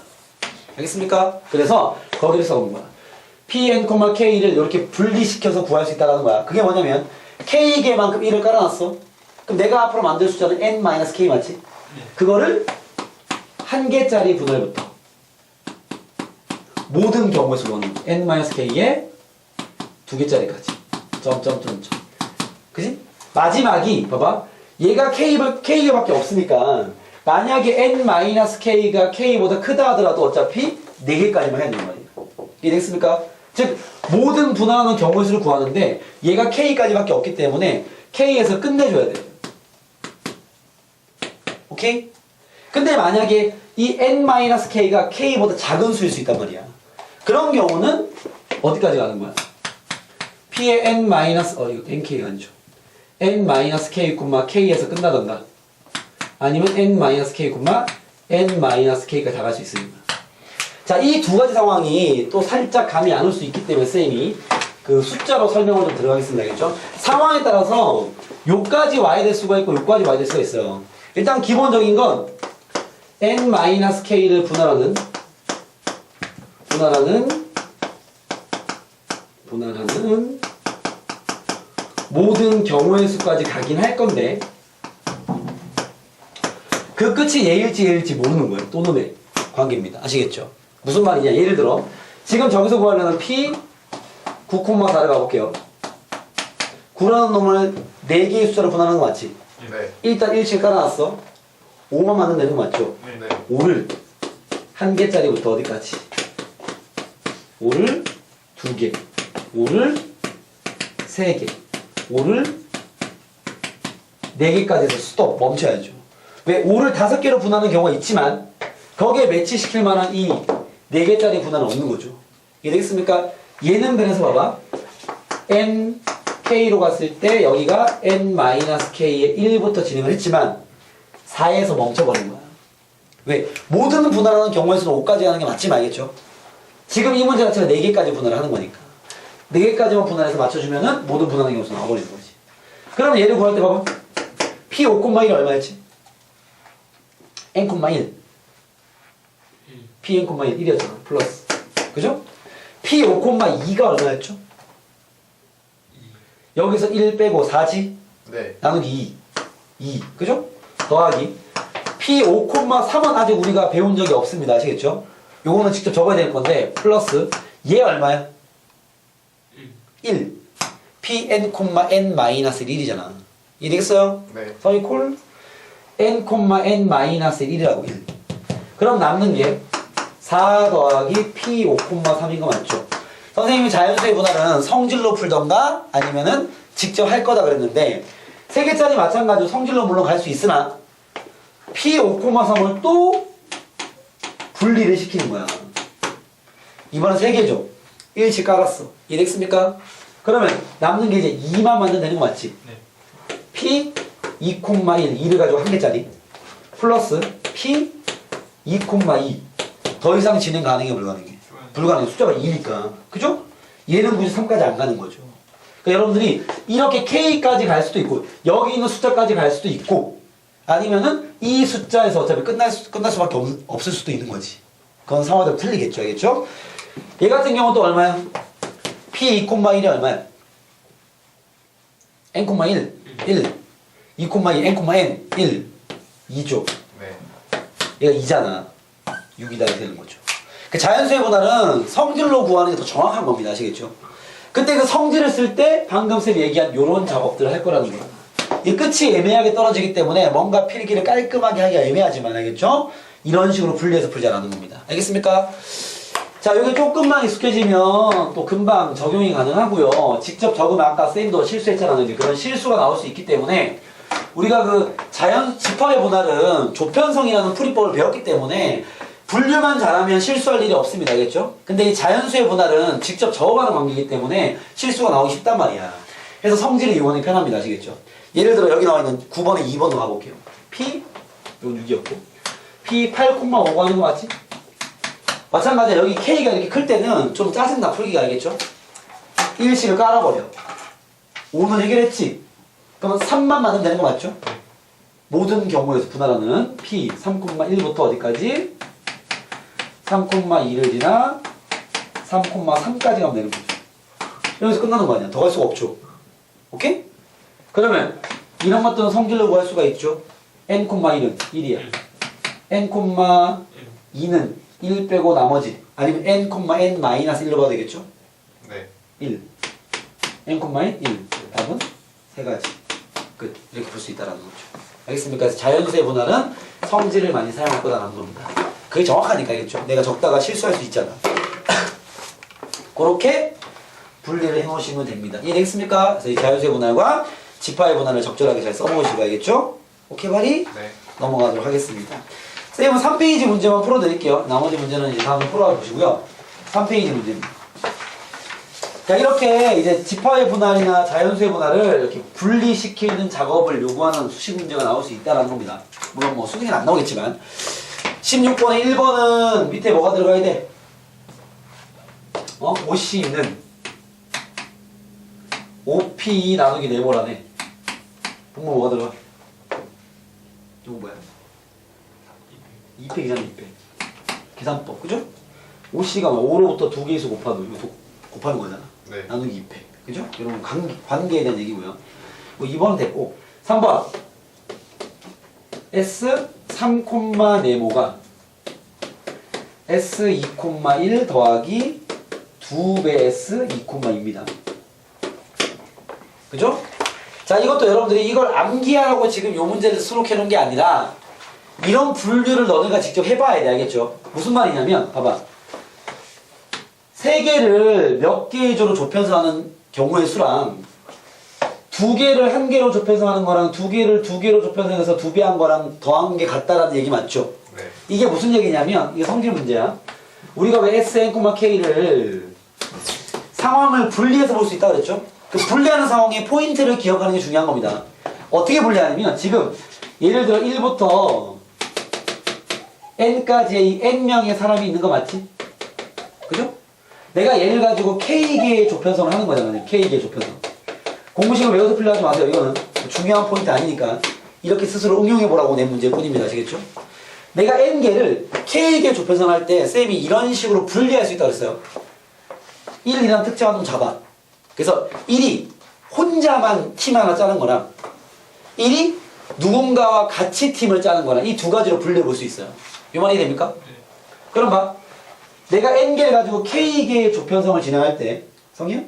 알겠습니까? 그래서 거기를 써온 거야. Pn, K를 이렇게 분리시켜서 구할 수 있다는 거야. 그게 뭐냐면 K개만큼 1을 깔아놨어. 그럼 내가 앞으로 만들 숫자는 N-K 맞지? 그거를 한 개짜리 분할부터 모든 경우의 수로 넣는 거야. N-K에 두 개짜리까지. 점점점점. 그지? 마지막이 봐봐. 얘가 K개밖에 없으니까 만약에 N-K가 K보다 크다 하더라도 어차피 4개까지만 해야 되는 말이에요. 이해됐습니까? 즉 모든 분할하는 경우의 수를 구하는데 얘가 K까지밖에 없기 때문에 K에서 끝내줘야 돼요. 오케이? 근데 만약에 이 N-K가 K보다 작은 수일 수 있단 말이야. 그런 경우는 어디까지 가는 거야? P의 이거 NK가 아니죠. N-K, K에서 끝나던가 아니면 N-K, N-K가 다 갈 수 있습니다. 자, 이 두 가지 상황이 또 살짝 감이 안 올 수 있기 때문에 쌤이 그 숫자로 설명을 좀 들어가겠습니다. 알겠죠? 상황에 따라서 요까지 와야 될 수가 있고 요까지 와야 될 수가 있어요. 일단 기본적인 건 N-K를 분할하는 모든 경우의 수까지 가긴 할 건데 그 끝이 얘일지 모르는 거예요. 또는의 관계입니다. 아시겠죠? 무슨 말이냐? 예를 들어 지금 저기서 구하려는 P 9,4를 가볼게요. 9라는 놈을 4개의 숫자로 분할하는 거 맞지? 네. 일단 1씩 깔아놨어. 5만 만든다는 거 맞죠? 네. 5를 한 개짜리부터 어디까지? 5를 2개, 5를 3개, 5를 4개까지 해서 스톱, 멈춰야죠. 왜? 5를 5개로 분하는 경우가 있지만 거기에 매치시킬 만한 이 4개짜리 분할은 없는 거죠. 이해되겠습니까? 얘는 그래서 봐봐. N-K로 갔을 때 여기가 N-K의 1부터 진행을 했지만 4에서 멈춰버린 거야. 왜? 모든 분할하는 경우의 수는 5까지 하는 게 맞지 말겠죠? 지금 이 문제 자체가 4개까지 분할을 하는 거니까 4개까지만 분할해서 맞춰주면은 모든 분할하는 경우의 수는 나와버리는 거지. 그럼 얘를 구할 때 봐봐. P 5,1이 얼마였지? N,1 P N,1 1이었잖아. 플러스 그죠? P 5,2가 얼마였죠? 여기서 1 빼고 4지? 네. 나누기 2 그죠? 더하기 P 5,3은 아직 우리가 배운 적이 없습니다. 아시겠죠? 요거는 직접 적어야 될 건데 플러스 얘 얼마야? 1 P N,N-1이잖아. 이해되겠어요? 네. 서이콜 N,N-1이라고 1 그럼 남는 게 4 더하기 P 5,3인 거 맞죠? 선생님이 자연수의 분할은 성질로 풀던가 아니면은 직접 할 거다 그랬는데 3개짜리 마찬가지로 성질로 물론 갈 수 있으나 P 5,3을 또 분리를 시키는 거야. 이번엔 3개죠. 1씩 깔았어. 이해됐습니까? 그러면 남는 게 이제 2만 만들면 되는 거 맞지? 네. P 2,1 2를 가지고 한 개짜리 플러스 P 2,2 더 이상 진행 가능해 불가능해? 불가능해. 숫자가 2니까 그죠? 얘는 굳이 3까지 안 가는 거죠. 그러니까 여러분들이 이렇게 K까지 갈 수도 있고 여기 있는 숫자까지 갈 수도 있고 아니면은 이 숫자에서 어차피 끝날 수밖에 없을 수도 있는 거지. 그건 상황대로 틀리겠죠. 알겠죠? 얘 같은 경우는 또 얼마야? P 2,1이 얼마야? N,1 1 2,2 N,N 1 2죠. 네. 얘가 2잖아. 6이다 되는 거죠. 그 자연수의 분할은 성질로 구하는 게 더 정확한 겁니다. 아시겠죠? 근데 그 성질을 쓸 때 방금 쌤이 얘기한 요런 작업들을 할 거라는 거야. 이 끝이 애매하게 떨어지기 때문에 뭔가 필기를 깔끔하게 하기가 애매하지만 알겠죠? 이런 식으로 분리해서 풀자라는 겁니다. 알겠습니까? 자, 여기 조금만 익숙해지면 또 금방 적용이 가능하고요. 직접 적으면 아까 쌤도 실수했잖아요. 이제 그런 실수가 나올 수 있기 때문에 우리가 그 집합의 분할은 조편성이라는 풀이법을 배웠기 때문에 분류만 잘하면 실수할 일이 없습니다. 알겠죠? 근데 이 자연수의 분할은 직접 적어가는 관계이기 때문에 실수가 나오기 쉽단 말이야. 그래서 성질을 이용하는 게 편합니다. 아시겠죠? 예를 들어 여기 나와 있는 9번에 2번으로 가볼게요. P, 이건 6이었고 P 8,5가 하는 거 맞지? 마찬가지야. 여기 K가 이렇게 클 때는 좀 짜증나 풀기가. 알겠죠? 1식을 깔아버려. 5는 해결했지? 그러면 3만 만들면 되는 거 맞죠? 모든 경우에서 분할하는 P 3,1부터 어디까지? 3,2를 지나 3,3까지 가면 되는 거죠. 여기서 끝나는 거 아니야. 더 갈 수가 없죠. 오케이? 그러면 이런 것들은 성질로 구할 수가 있죠. n,1은 1이야. n,2는 1 빼고 나머지. 아니면 n,n-1로 봐도 되겠죠? 네. 1. n,1. 답은 세 가지. 끝. 이렇게 볼 수 있다는 거죠. 알겠습니까? 그래서 자연수의 분할은 성질을 많이 사용할 거다라는 겁니다. 그게 정확하니까. 알겠죠? 내가 적다가 실수할 수 있잖아. 그렇게 분리를 해놓으시면 됩니다. 이해되겠습니까? 그래서 이 자연수의 분할과 지파의 분할을 적절하게 잘 써놓으시고. 알겠죠? 오케이 바리? 네. 넘어가도록 하겠습니다. 선생님은 3페이지 문제만 풀어드릴게요. 나머지 문제는 이제 다음에 풀어가 보시고요. 3페이지 문제입니다. 자, 이렇게 이제 지파의 분할이나 자연수의 분할을 이렇게 분리시키는 작업을 요구하는 수식 문제가 나올 수 있다는 겁니다. 물론 뭐 수능에는 안 나오겠지만 16번에 1번은 밑에 뭐가 들어가야 돼? OC 있는 OP 나누기 네모라네. 분모 뭐가 들어가? 이거 뭐야? 2팩이잖아. 2팩. 계산법. 그죠? OC가 5로부터 2개에서 곱하는 거잖아. 네. 나누기 2팩. 그죠? 여러분 관계에 대한 얘기고요. 뭐 2번은 됐고 3번 S 3,네모가 S 2,1 더하기 2배 S 2,2입니다. 그죠? 자, 이것도 여러분들이 이걸 암기하라고 지금 요 문제를 수록해 놓은 게 아니라 이런 분류를 너네가 직접 해봐야 돼. 알겠죠? 무슨 말이냐면 봐봐. 세 개를 몇 개의 조로 좁혀서 하는 경우의 수랑 두 개를 한 개로 좁혀서 하는 거랑 두 개를 두 개로 좁혀서 해서 두 배 한 거랑 더한 게 같다라는 얘기 맞죠? 네. 이게 무슨 얘기냐면 이게 성질 문제야. 우리가 왜 SN,K를 상황을 분리해서 볼 수 있다고 그랬죠? 그 분리하는 상황의 포인트를 기억하는 게 중요한 겁니다. 어떻게 분리하냐면 지금 예를 들어 1부터 n까지의 n명의 사람이 있는 거 맞지? 그죠? 내가 얘를 가지고 k개의 조편성을 하는 거잖아요. k개의 조편성. 공부식을 외워서 풀려하지 마세요. 이거는 중요한 포인트 아니니까 이렇게 스스로 응용해보라고 낸 문제일 뿐입니다. 아시겠죠? 내가 n개를 k개 조편성 할 때 쌤이 이런 식으로 분리할 수 있다고 했어요. 1이라는 특정한 놈 잡아. 그래서 1이 혼자만 팀 하나 짜는 거랑 1이 누군가와 같이 팀을 짜는 거랑 이 두 가지로 분리해 볼 수 있어요. 이 말이 됩니까? 네. 그럼 봐. 내가 n개를 가지고 k개의 조편성을 진행할 때 성희야?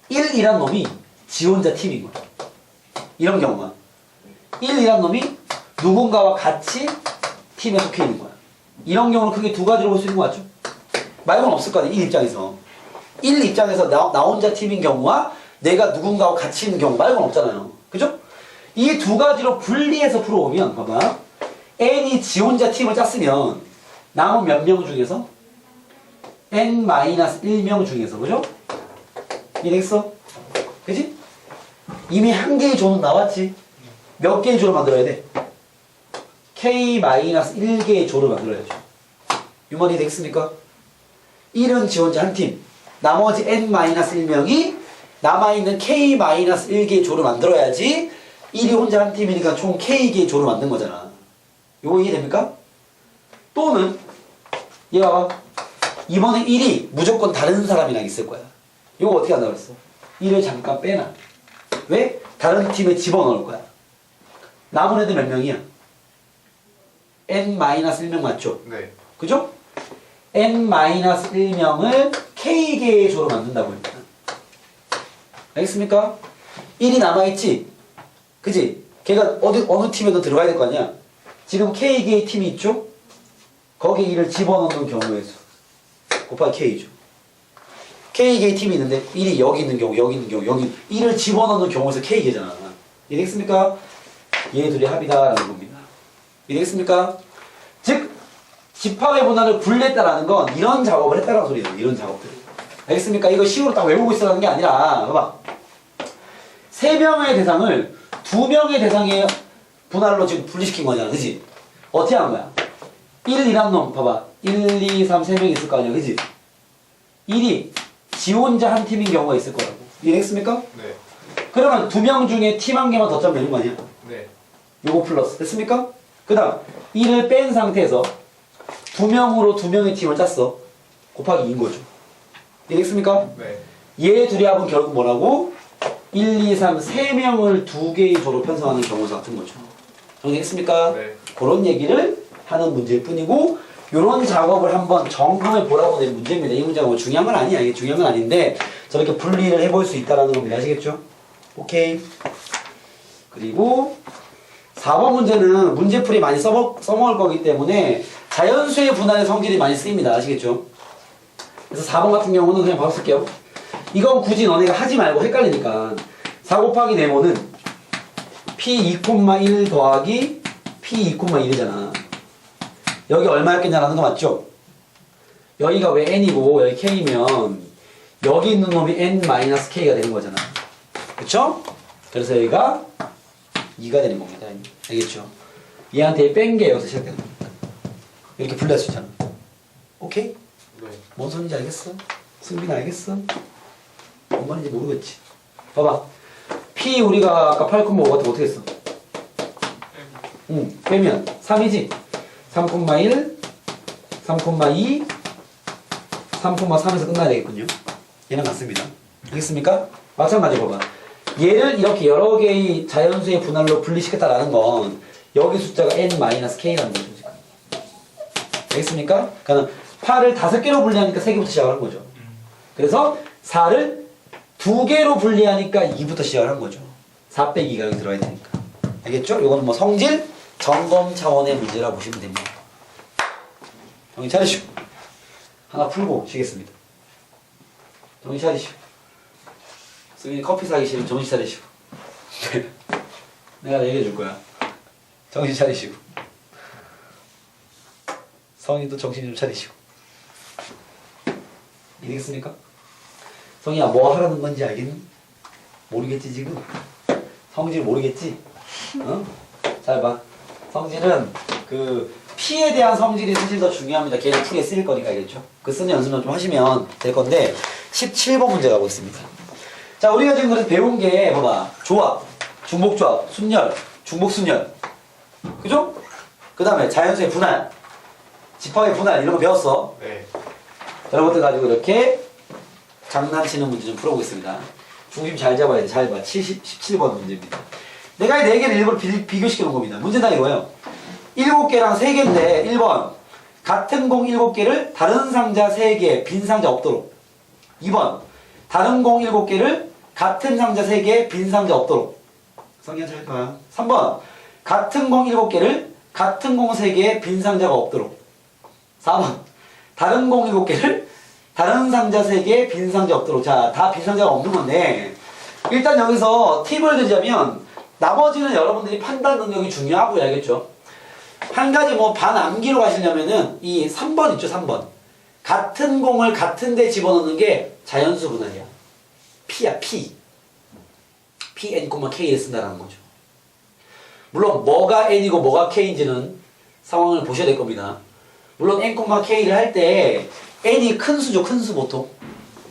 1이란 놈이 지 혼자 팀인 거야. 이런 경우만 1이란 놈이 누군가와 같이 팀에 속해 있는 거야. 이런 경우는 크게 두 가지로 볼 수 있는 거 맞죠? 말고는 없을 거 아니야. 1 입장에서 1 입장에서 나 혼자 팀인 경우와 내가 누군가와 같이 있는 경우 말고는 없잖아요. 그죠? 이 두 가지로 분리해서 풀어오면 봐봐. n이 지 혼자 팀을 짰으면 남은 몇 명 중에서 n-1명 중에서 그죠? 이해됐어? 그지? 이미 한 개의 조는 나왔지? 몇 개의 조를 만들어야 돼? k-1개의 조를 만들어야죠. 이 말이 되겠습니까? 1은 지 혼자 한 팀, 나머지 n-1명이 남아있는 k-1개의 조를 만들어야지 1이 혼자 한 팀이니까 총 k개의 조를 만든 거잖아. 이거 이해됩니까? 또는 얘 봐봐. 이번에 1이 무조건 다른 사람이랑 있을 거야. 이거 어떻게 한다고 그랬어? 1을 잠깐 빼놔. 왜? 다른 팀에 집어넣을 거야. 남은 애들 몇 명이야? n-1명 맞죠? 네. 그죠? n-1명을 k개의 조로 만든다고 했다. 알겠습니까? 1이 남아있지? 그지? 걔가 어느 팀에도 들어가야 될 거 아니야? 지금 k개의 팀이 있죠? 거기에 1을 집어넣는 경우의 수 곱하기 k죠. k개의 팀이 있는데 1이 여기 있는 경우, 여기 있는 경우, 여기 1을 집어넣는 경우에서 k개잖아. 이해되겠습니까? 얘 둘이 합이다라는 겁니다. 이해되겠습니까? 즉 집합의 분할을 분리했다라는 건 이런 작업을 했다는 소리예요. 이런 작업들. 알겠습니까? 이거 시으로 딱 외우고 있으라는 게 아니라 봐봐. 3명의 대상을 2명의 대상의 분할로 지금 분리시킨 거잖아. 그지? 어떻게 한 거야? 1이란 놈 봐봐. 1, 2, 3, 3명 있을 거 아니야. 그지? 1이 지 혼자 한 팀인 경우가 있을 거라고. 이해했습니까? 네. 그러면 2명 중에 팀 한 개만 더 짜면 되는 거 아니야? 네. 요거 플러스. 됐습니까? 그 다음 1을 뺀 상태에서 2명으로 2명의 팀을 짰어. 곱하기 2인 거죠. 이해했습니까? 네. 얘 둘이 합은 결국 뭐라고? 1, 2, 3, 3명을 2개의 조로 편성하는 경우와 같은 거죠. 정리했습니까? 네. 그런 얘기를 하는 문제일 뿐이고 이런 작업을 한번 점검해 보라고 낸 문제입니다. 이 문제가 뭐 중요한 건 아니야. 이게 중요한 건 아닌데 저렇게 분리를 해볼 수 있다는 겁니다. 아시겠죠? 오케이. 그리고 4번 문제는 문제풀이 많이 써먹을 거기 때문에 자연수의 분할의 성질이 많이 쓰입니다. 아시겠죠? 그래서 4번 같은 경우는 그냥 바로 쓸게요. 이건 굳이 너네가 하지 말고 헷갈리니까 4 곱하기 네모는 P2,1 더하기 P2,1이잖아. 여기 얼마였겠냐라는 거 맞죠? 여기가 왜 N이고 여기 K면 여기 있는 놈이 N-K가 되는 거잖아. 그쵸? 그래서 여기가 2가 되는 겁니다. 알겠죠? 얘한테 뺀 게 여기서 시작되는 겁니다. 이렇게 분리할 수 있잖아. 오케이? 네. 뭔 소리인지 알겠어? 승빈 알겠어? 뭔 말인지 모르겠지? 봐봐. P 우리가 아까 8,5 같은 거 어떻게 했어? 빼면 3이지? 3,1, 3,2, 3,3에서 끝나야 되겠군요. 얘는 같습니다. 알겠습니까? 마찬가지로 봐봐. 얘를 이렇게 여러 개의 자연수의 분할로 분리시켰다라는 건 여기 숫자가 n-k라는 거죠. 지금. 알겠습니까? 그러니까 8을 5개로 분리하니까 3개부터 시작하는 거죠. 그래서 4를 2개로 분리하니까 2부터 시작하는 거죠. 4 빼기가 여기 들어야 되니까. 알겠죠? 이거는 뭐 성질 점검 차원의 문제라고 보시면 됩니다. 정신 차리시고 하나 풀고 쉬겠습니다. 정신 차리시고 승민이 커피 사기 싫으면 정신 차리시고 내가 얘기해 줄 거야. 정신 차리시고 성인도 정신 좀 차리시고 이해겠습니까? 성희야 뭐 하라는 건지 알겠니? 모르겠지 지금? 성질 모르겠지? 어? 잘 봐. 성질은 그 P에 대한 성질이 사실 더 중요합니다. 걔는 풀이에 쓰일 거니까 알겠죠? 그 쓰는 연습만 좀 하시면 될 건데 17번 문제 가고 있습니다. 자 우리가 지금 그래서 배운 게 봐봐. 조합, 중복조합, 순열, 중복순열 그죠? 그 다음에 자연수의 분할, 집합의 분할 이런 거 배웠어. 네. 이런 것들 가지고 이렇게 장난치는 문제 좀 풀어보겠습니다. 중심 잘 잡아야 돼. 잘 봐. 17번 문제입니다. 내가 이 4개를 일부러 비교시켜 놓은 겁니다. 문제는 이거예요. 7개랑 3개인데 1번 같은 공 7개를 다른 상자 3개 빈 상자 없도록 2번 다른 공 7개를 같은 상자 3개 빈 상자 없도록 성경 잘 봐. 3번 같은 공 7개를 같은 공 3개 빈 상자가 없도록 4번 다른 공 7개를 다른 상자 3개 빈 상자 없도록. 자, 다 빈 상자가 없는 건데 일단 여기서 팁을 드리자면 나머지는 여러분들이 판단 능력이 중요하고요. 알겠죠? 한 가지 뭐 반암기로 가시려면은 이 3번 있죠. 3번 같은 공을 같은 데 집어넣는 게 자연수 분할이야. P야 P N,K를 쓴다는 거죠. 물론 뭐가 N이고 뭐가 K인지는 상황을 보셔야 될 겁니다. 물론 N,K를 할 때 N이 큰 수죠. 큰 수 보통.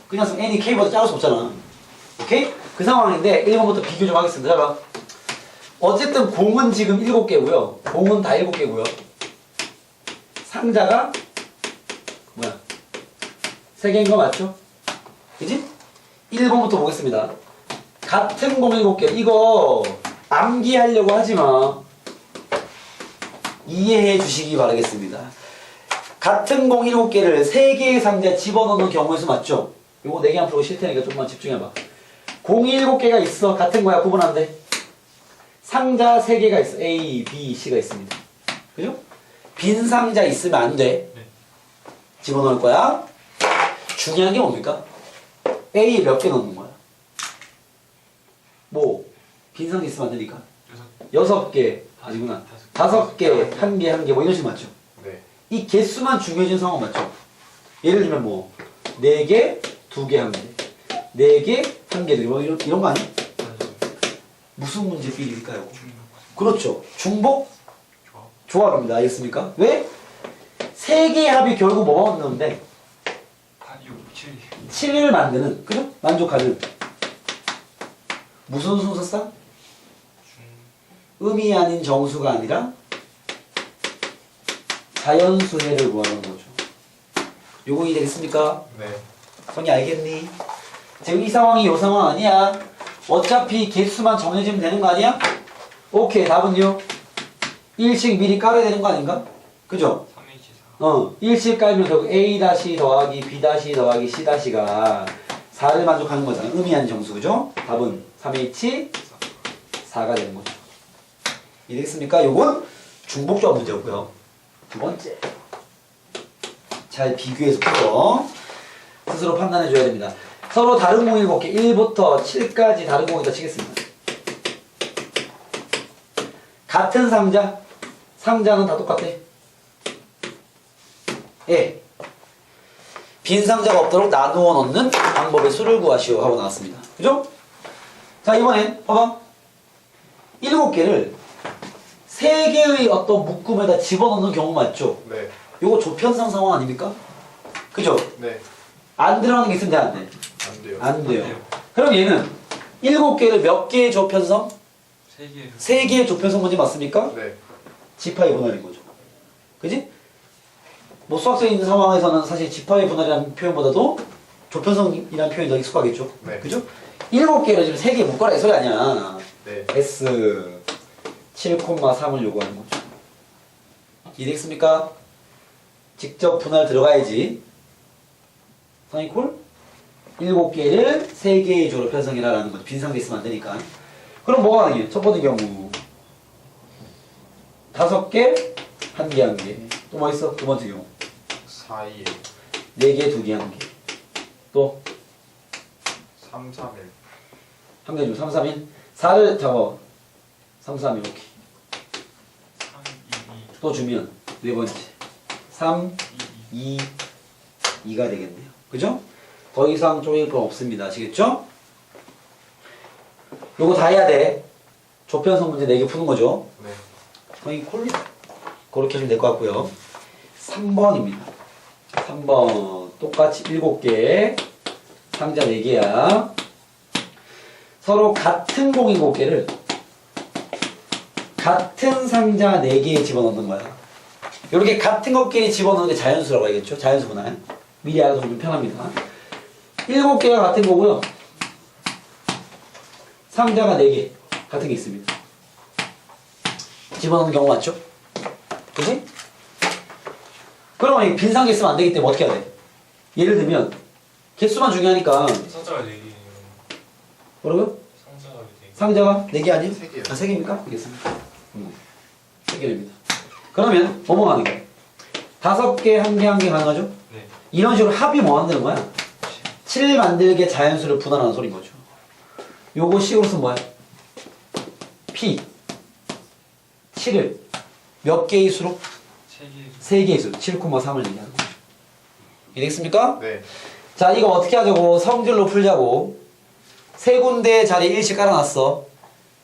그냥 N이 K보다 작을 수 없잖아. 오케이? 그 상황인데 1번부터 비교 좀 하겠습니다. 자 봐. 어쨌든 공은 지금 7개고요. 공은 다 7개고요. 상자가 뭐야? 3개인 거 맞죠? 그지? 1번부터 보겠습니다. 같은 공 7개. 이거 암기하려고 하지마. 이해해 주시기 바라겠습니다. 같은 공 7개를 3개의 상자에 집어넣는 경우의 수 맞죠? 요거 4개 안 풀고 쉴 테니까 좀만 집중해봐. 공이 7개가 있어. 같은 거야. 구분 안 돼. 상자 3개가 있어. A, B, C가 있습니다. 그죠? 빈 상자 있으면 안 돼. 집어넣을 거야. 중요한 게 뭡니까? A 몇 개 넣는 거야? 뭐? 빈 상자 있으면 안 되니까. 6개. 아니구나. 5개, 1개, 1개 뭐 이런 식으로 맞죠? 네. 이 개수만 중요해진 상황 맞죠? 예를 들면 뭐 4개, 2개, 1개 4개, 1개 뭐 이런 거 아니야? 무슨 문제 비일까요? 그렇죠. 중복 조합입니다. 알겠습니까? 왜? 3개의 합이 결국 뭐가 만드는데 7을 만드는, 그죠? 만족하는 무슨 순서상? 음이 아닌 정수가 아니라 자연수해를 구하는 거죠. 요거 이해되겠습니까? 네. 성이 알겠니? 지금 이 상황이 요 상황 아니야. 어차피 개수만 정해지면 되는 거 아니야? 오케이, 답은요? 1씩 미리 깔아야 되는 거 아닌가? 그죠? 1씩 깔면 결국 A- 더하기 B- 더하기 C-가 4를 만족하는 거잖아. 음이 아닌 정수, 그죠? 답은 3H4가 되는 거죠. 이해되겠습니까? 요건 중복조합 문제고요. 두 번째. 잘 비교해서 풀어. 스스로 판단해 줘야 됩니다. 서로 다른 공일 볼게. 1부터 7까지 다른 공이다 치겠습니다. 같은 상자. 상자는 다 똑같아. 예. 빈 상자가 없도록 나누어 넣는 방법의 수를 구하시오 하고 나왔습니다. 그죠? 자, 이번엔 봐봐. 7개를 3개의 어떤 묶음에다 집어넣는 경우 맞죠? 네. 요거 조편성 상황 아닙니까? 그죠? 네. 안 들어가는 게 있으면 돼, 안 돼? 안 돼요. 안 돼요. 그럼 얘는 7개를 몇 개의 조편성? 3개의 조편성 문제 맞습니까? 네. 집합의 분할인 거죠. 그지? 뭐 수학적인 있는 상황에서는 사실 집합의 분할이라는 표현보다도 조편성이라는 표현이 더 익숙하겠죠. 네. 그죠? 7개를 지금 3개 묶어라 이 소리 아니야. 네. S 7,3을 요구하는 거죠. 이해됐습니까? 직접 분할 들어가야지. 성이콜? 7개를 3개의 조로 편성이라는 거죠. 빈상태 있으면 안 되니까. 그럼 뭐가 가능해요? 첫 번째 경우 5개, 1개, 1개. 또 뭐 있어? 두 번째 경우 4, 2, 4개, 2개, 1개. 또 3, 3, 1. 1개 중 3, 3, 1. 4를 잡아. 3, 3, 1. 오케이. 또 주면 네 번째 3, 2, 2가 되겠네요. 그죠? 더 이상 쪼갤 건 없습니다. 아시겠죠? 요거 다 해야 돼. 조편성 문제 4개 푸는 거죠. 네. 거의 콜리 그렇게 하시면 될 것 같고요. 3번입니다. 3번 똑같이 7개 상자 4개야. 서로 같은 공인 7개를 같은 상자 4개에 집어넣는 거야. 이렇게 같은 것끼리 집어넣는 게 자연수라고 하겠죠. 자연수 분할. 미리 알아두면 좀 편합니다. 7개가 같은 거고요. 상자가 4개 같은 게 있습니다. 집어넣는 경우 맞죠? 그치? 그러면 이 빈 상자 있으면 안 되기 때문에 어떻게 해야 돼? 예를 들면 개수만 중요하니까 상자가 4개예요. 뭐라고요? 상자가 4개. 상자가 4개 아니에요? 3개요. 아, 3개입니까? 알겠습니다. 3개입니다. 그러면 뭐뭐 가는 거예요? 5개, 1개, 1개 가능하죠? 네. 이런 식으로 합이 뭐 만드는 거야? 7 만들게 자연수를 분할하는 소리인 거죠. 요거 식으로 쓰면 뭐야? P 7을 몇 개의 수로? 3개의 수 7,3을 얘기하는 거죠. 이해됐습니까? 네. 자, 이거 어떻게 하자고? 성질로 풀자고. 세 군데 자리에 1씩 깔아놨어.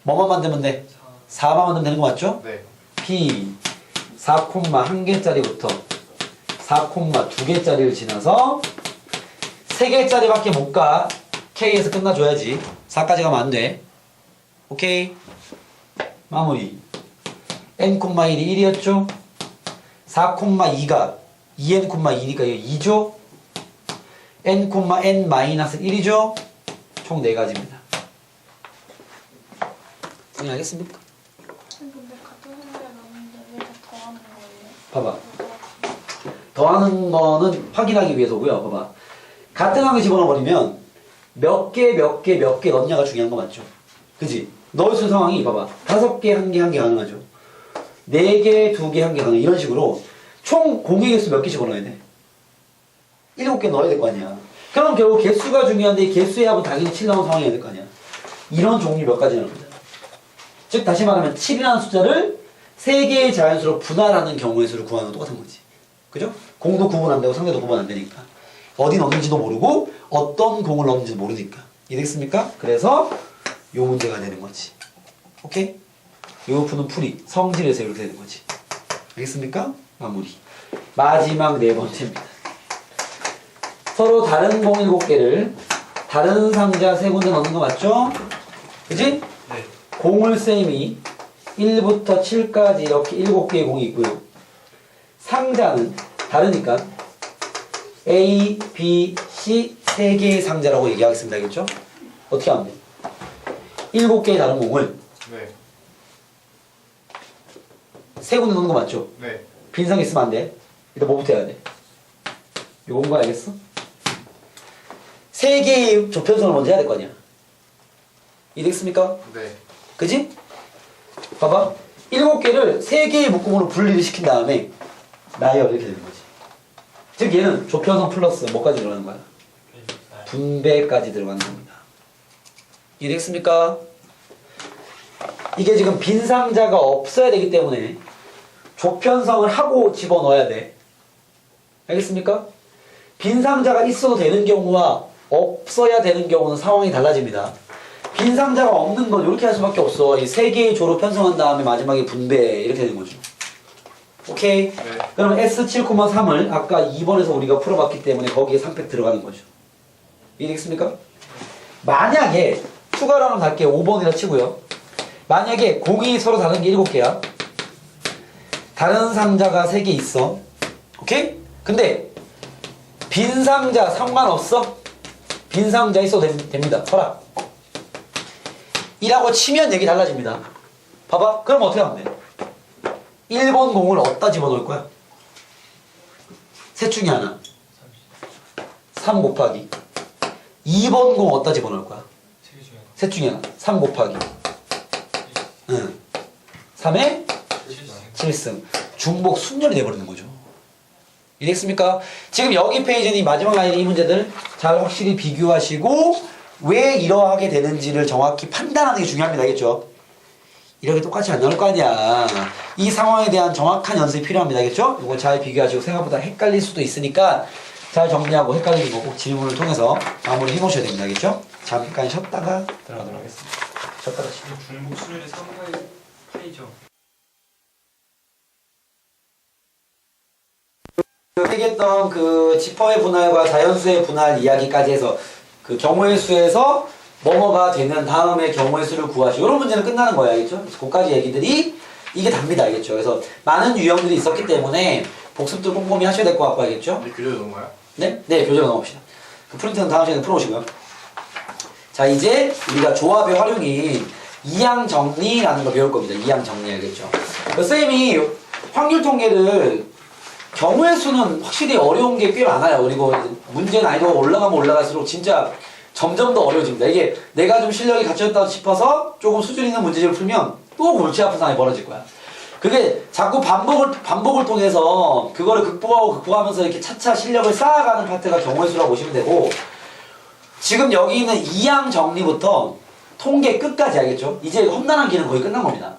뭐만 만들면 돼? 4만 만들면 되는 거 맞죠? 네. P 4,1개짜리부터 4,2개짜리를 지나서 3개짜리밖에 못 가. K에서 끝나줘야지. 4까지 가면 안 돼. 오케이. 마무리. N,1이 1이었죠? 4,2가 2N,1이니까 이거 2죠? N,N-1이죠? 총 4가지입니다. 이해하겠습니까? 근데 같은 상자에 넣는데 왜 다 더하는 거예요? 봐봐. 더하는 거는 확인하기 위해서고요. 봐봐. 같은 항에 집어넣어버리면 몇 개 넣냐가 중요한 거 맞죠? 그지? 넣을 수 있는 상황이 봐봐. 5개, 1개, 1개 가능하죠? 4개, 2개, 1개 가능. 이런 식으로 총 공개 개수 몇 개씩 넣어야 돼? 7개 넣어야 될 거 아니야. 그럼 결국 개수가 중요한데 이 개수의 합은 당연히 7 나온 상황이어야 될 거 아니야. 이런 종류 몇 가지라는 거죠. 즉 다시 말하면 7이라는 숫자를 3개의 자연수로 분할하는 경우의 수를 구하는 거 똑같은 거지. 그죠? 공도 구분 안 되고 상대도 구분 안 되니까. 어디 넣는지도 모르고 어떤 공을 넣는지도 모르니까. 이해됐습니까? 그래서 요 문제가 되는 거지. 오케이? 요 푸는 풀이 성질에서 이렇게 되는 거지. 알겠습니까? 마무리. 마지막 네 번째입니다. 서로 다른 공 7개를 다른 상자 3군데 넣는 거 맞죠? 그지? 네. 공을 쌤이 1부터 7까지 이렇게 7개의 공이 있고요. 상자는 다르니까 A, B, C 3개의 상자라고 얘기하겠습니다. 알겠죠? 어떻게 하면 돼? 7개의 다른 공을 네. 3군데 넣는 거 맞죠? 네. 빈상 있으면 안 돼. 일단 뭐부터 해야 돼? 요건 거 알겠어? 3개의 조편성을 먼저 해야 될 거 아니야? 이해됐습니까? 네. 그지? 봐봐. 7개를 3개의 묶음으로 분리를 시킨 다음에 나열을 이렇게 되는 거지. 즉 얘는 조편성 플러스 뭐까지 들어가는 거야? 분배까지 들어가는 겁니다. 이해됐습니까? 이게 지금 빈 상자가 없어야 되기 때문에 조편성을 하고 집어넣어야 돼. 알겠습니까? 빈 상자가 있어도 되는 경우와 없어야 되는 경우는 상황이 달라집니다. 빈 상자가 없는 건 이렇게 할 수밖에 없어. 이 3개의 조로 편성한 다음에 마지막에 분배 이렇게 되는 거죠. 오케이? 네. 그러면 S7,3을 아까 2번에서 우리가 풀어봤기 때문에 거기에 상팩 들어가는 거죠. 이해되겠습니까? 만약에 추가로 하면 갈게요. 5번이라 치고요. 만약에 공이 서로 다른 게 7개야. 다른 상자가 3개 있어. 오케이? 근데 빈 상자 상관없어? 빈 상자 있어도 됩니다. 허락. 이라고 치면 얘기 달라집니다. 봐봐. 그럼 어떻게 하면 돼? 1번 공을 어디다 집어넣을 거야? 셋 중에 하나. 3 곱하기. 2번 공 어디다 집어넣을 거야? 셋 중에 하나. 3 곱하기. 응. 3의 7승. 중복 순열이 돼버리는 거죠. 이해됐습니까? 지금 여기 페이지는 이 마지막 라인의 이 문제들 잘 확실히 비교하시고 왜 이러하게 되는지를 정확히 판단하는 게 중요합니다. 알겠죠? 이렇게 똑같이 안 나올 거 아니야. 이 상황에 대한 정확한 연습이 필요합니다. 알겠죠? 이거 잘 비교하시고 생각보다 헷갈릴 수도 있으니까 잘 정리하고 헷갈리는 거 꼭 질문을 통해서 마무리 해놓으셔야 됩니다. 알겠죠? 잠깐 쉬었다가 들어가도록 하겠습니다. 쉬었다가 쉬고. 중복 수열의 3가의 파이죠. 얘기했던 그 지퍼의 분할과 자연수의 분할 이야기까지 해서 그 경우의 수에서 뭐뭐가 되는 다음에 경우의 수를 구하시고 이런 문제는 끝나는 거예요. 알겠죠? 그래서 그까지 얘기들이 이게 답니다. 알겠죠? 그래서 많은 유형들이 있었기 때문에 복습도 꼼꼼히 하셔야 될 것 같고 알겠죠? 이 교재 넘어요? 네? 네, 교재로 넘어갑시다. 그 프린트는 다음 시간에 풀어오시고요. 자, 이제 우리가 조합의 활용인 이항정리라는 걸 배울 겁니다. 이항정리 알겠죠? 쌤이 확률 통계를 경우의 수는 확실히 어려운 게 꽤 많아요. 그리고 문제 난이도가 올라가면 올라갈수록 진짜 점점 더 어려워집니다. 이게 내가 좀 실력이 갖춰졌다 싶어서 조금 수준 있는 문제집을 풀면 또 골치 아픈 상황이 벌어질 거야. 그게 자꾸 반복을 통해서 그거를 극복하면서 이렇게 차차 실력을 쌓아가는 파트가 경우의 수라고 보시면 되고, 지금 여기 있는 이항 정리부터 통계 끝까지 알겠죠? 이제 험난한 길은 거의 끝난 겁니다.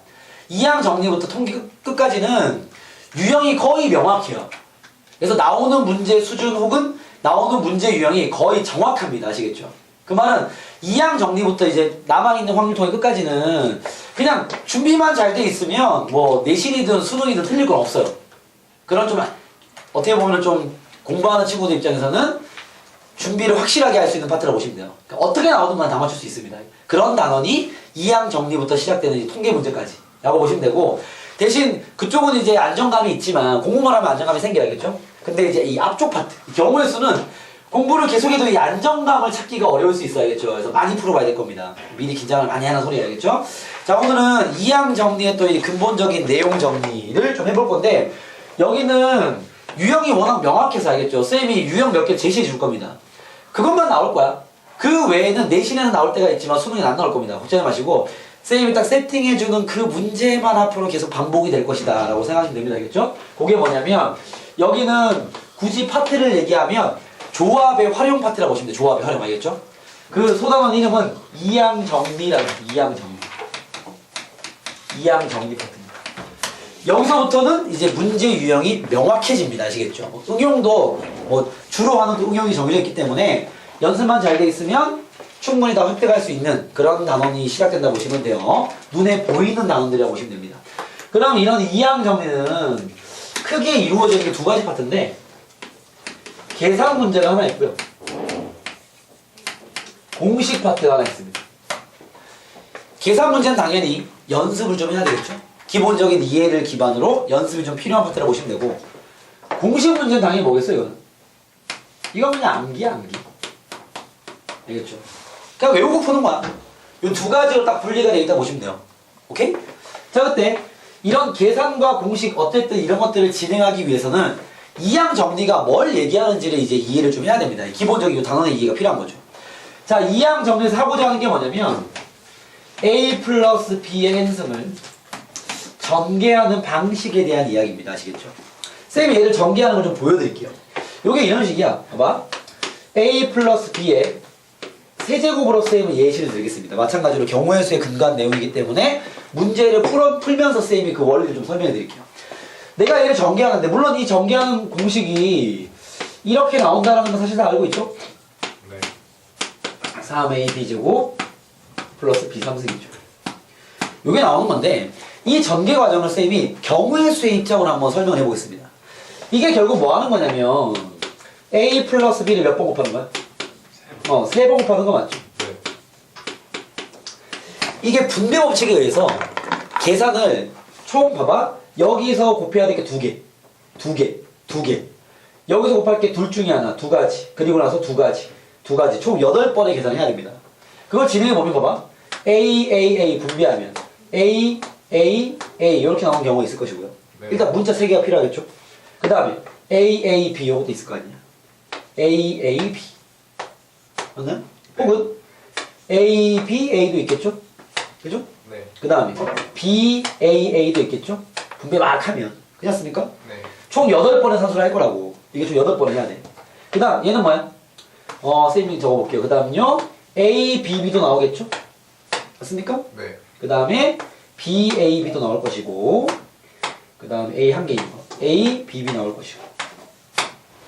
이항 정리부터 통계 끝까지는 유형이 거의 명확해요. 그래서 나오는 문제 수준 혹은 나오는 문제 유형이 거의 정확합니다. 아시겠죠? 그 말은 이항 정리부터 이제 남아있는 확률 통계 끝까지는 그냥 준비만 잘 돼 있으면 뭐 내신이든 수능이든 틀릴 건 없어요. 그런 좀 어떻게 보면 좀 공부하는 친구들 입장에서는 준비를 확실하게 할 수 있는 파트라고 보시면 돼요. 그러니까 어떻게 나오든 간에 다 맞출 수 있습니다. 그런 단원이 이항 정리부터 시작되는 이 통계 문제까지 라고 보시면 되고, 대신 그쪽은 이제 안정감이 있지만 공부만 하면 안정감이 생겨야겠죠? 근데 이제 이 앞쪽 파트, 경우의 수는 공부를 계속해도 이 안정감을 찾기가 어려울 수 있어야겠죠. 그래서 많이 풀어봐야 될 겁니다. 미리 긴장을 많이 하는 소리 알겠죠? 자, 오늘은 이항 정리의 또 이 근본적인 내용 정리를 좀 해볼 건데, 여기는 유형이 워낙 명확해서 알겠죠? 쌤이 유형 몇 개 제시해 줄 겁니다. 그것만 나올 거야. 그 외에는 내신에는 나올 때가 있지만 수능에는 안 나올 겁니다. 걱정하지 마시고 쌤이 딱 세팅해주는 그 문제만 앞으로 계속 반복이 될 것이다 라고 생각하시면 됩니다. 알겠죠? 그게 뭐냐면 여기는 굳이 파트를 얘기하면 조합의 활용 파트라고 보시면 돼요. 조합의 활용 알겠죠? 그 소단원 이름은 이항정리라고 해요. 이항정리 파트입니다. 여기서부터는 이제 문제 유형이 명확해집니다. 아시겠죠? 응용도 뭐 주로 하는 응용이 정해져 있기 때문에 연습만 잘 돼 있으면 충분히 다 획득할 수 있는 그런 단원이 시작된다 보시면 돼요. 눈에 보이는 단원들이라고 보시면 됩니다. 그럼 이런 이항 정리는 크게 이루어져 있는 게 두 가지 파트인데 계산 문제가 하나 있고요. 공식 파트가 하나 있습니다. 계산 문제는 당연히 연습을 좀 해야 되겠죠. 기본적인 이해를 기반으로 연습이 좀 필요한 파트라고 보시면 되고 공식 문제는 당연히 뭐겠어요 이거는? 이건 그냥 암기야 암기. 알겠죠? 그냥 외우고 푸는 거야. 이 두 가지로 딱 분리가 되어 있다 보시면 돼요. 오케이? 자 그때 이런 계산과 공식 어쨌든 이런 것들을 진행하기 위해서는 이항 정리가 뭘 얘기하는지를 이제 이해를 좀 해야 됩니다. 기본적인 단원의 이해가 필요한 거죠. 자 이항 정리에서 하고자 하는 게 뭐냐면 A 플러스 B의 행성을 전개하는 방식에 대한 이야기입니다. 아시겠죠? 쌤이 얘를 전개하는 걸 좀 보여드릴게요. 요게 이런 식이야. 봐봐. A 플러스 B의 세제곱으로 쌤은 예시를 드리겠습니다. 마찬가지로 경우의 수에 근거한 내용이기 때문에 문제를 풀면서 쌤이 그 원리를 좀 설명해 드릴게요. 내가 얘를 전개하는데 물론 이 전개하는 공식이 이렇게 나온다는 건 사실 다 알고 있죠? 네. 3ab제곱 플러스 b 3승이죠. 요게 나오는 건데 이 전개 과정을 쌤이 경우의 수의 입장으로 한번 설명을 해보겠습니다. 이게 결국 뭐 하는 거냐면 a 플러스 b를 몇 번 곱하는 거야? 3번 곱하는 거 맞죠? 네. 이게 분배 법칙에 의해서 계산을 총 봐봐. 여기서 곱해야 될 게 두 개. 여기서 곱할 게 둘 중에 하나, 두 가지. 그리고 나서 두 가지. 총 8번의 계산을 해야 됩니다. 그걸 진행해 보면 봐봐. A 분배하면 A 이렇게 나오는 경우가 있을 것이고요. 네. 일단 문자 3개가 필요하겠죠? 그 다음에 B 이것도 있을 거 아니야. B 맞나요? 혹은 A도 있겠죠? 그죠? 네. 그 다음에 BAA도 있겠죠? 분배 막 하면 그렇지 않습니까? 네. 총 8번의 산수를 할 거라고. 이게 총 8번을 해야 돼. 그 다음 얘는 뭐야? 쌤이 적어볼게요. 그 다음요 ABB도 나오겠죠? 맞습니까? 네. 그 다음에 BAB도 나올 것이고 그 다음 A 한 개인 거 ABB 나올 것이고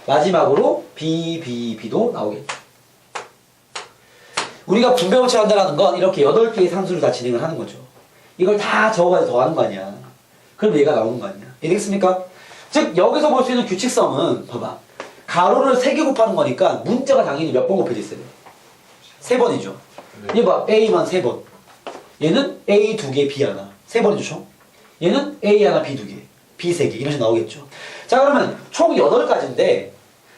마지막으로 BBB도 나오겠죠. 우리가 분배 법칙을 한다는 건 이렇게 8개의 상수를 다 진행을 하는 거죠. 이걸 다 적어가지고 더하는 거 아니야. 그럼 얘가 나오는 거 아니야. 이해되겠습니까? 즉 여기서 볼 수 있는 규칙성은 봐봐. 가로를 3개 곱하는 거니까 문자가 당연히 몇 번 곱해져 있어요? 3번이죠. 네. 얘 봐. A만 3번. 얘는 A 2개, B 하나. 3번이죠, 총. 얘는 A 하나, B 2개, B 3개. 이런 식으로 나오겠죠. 자, 그러면 총 8가지인데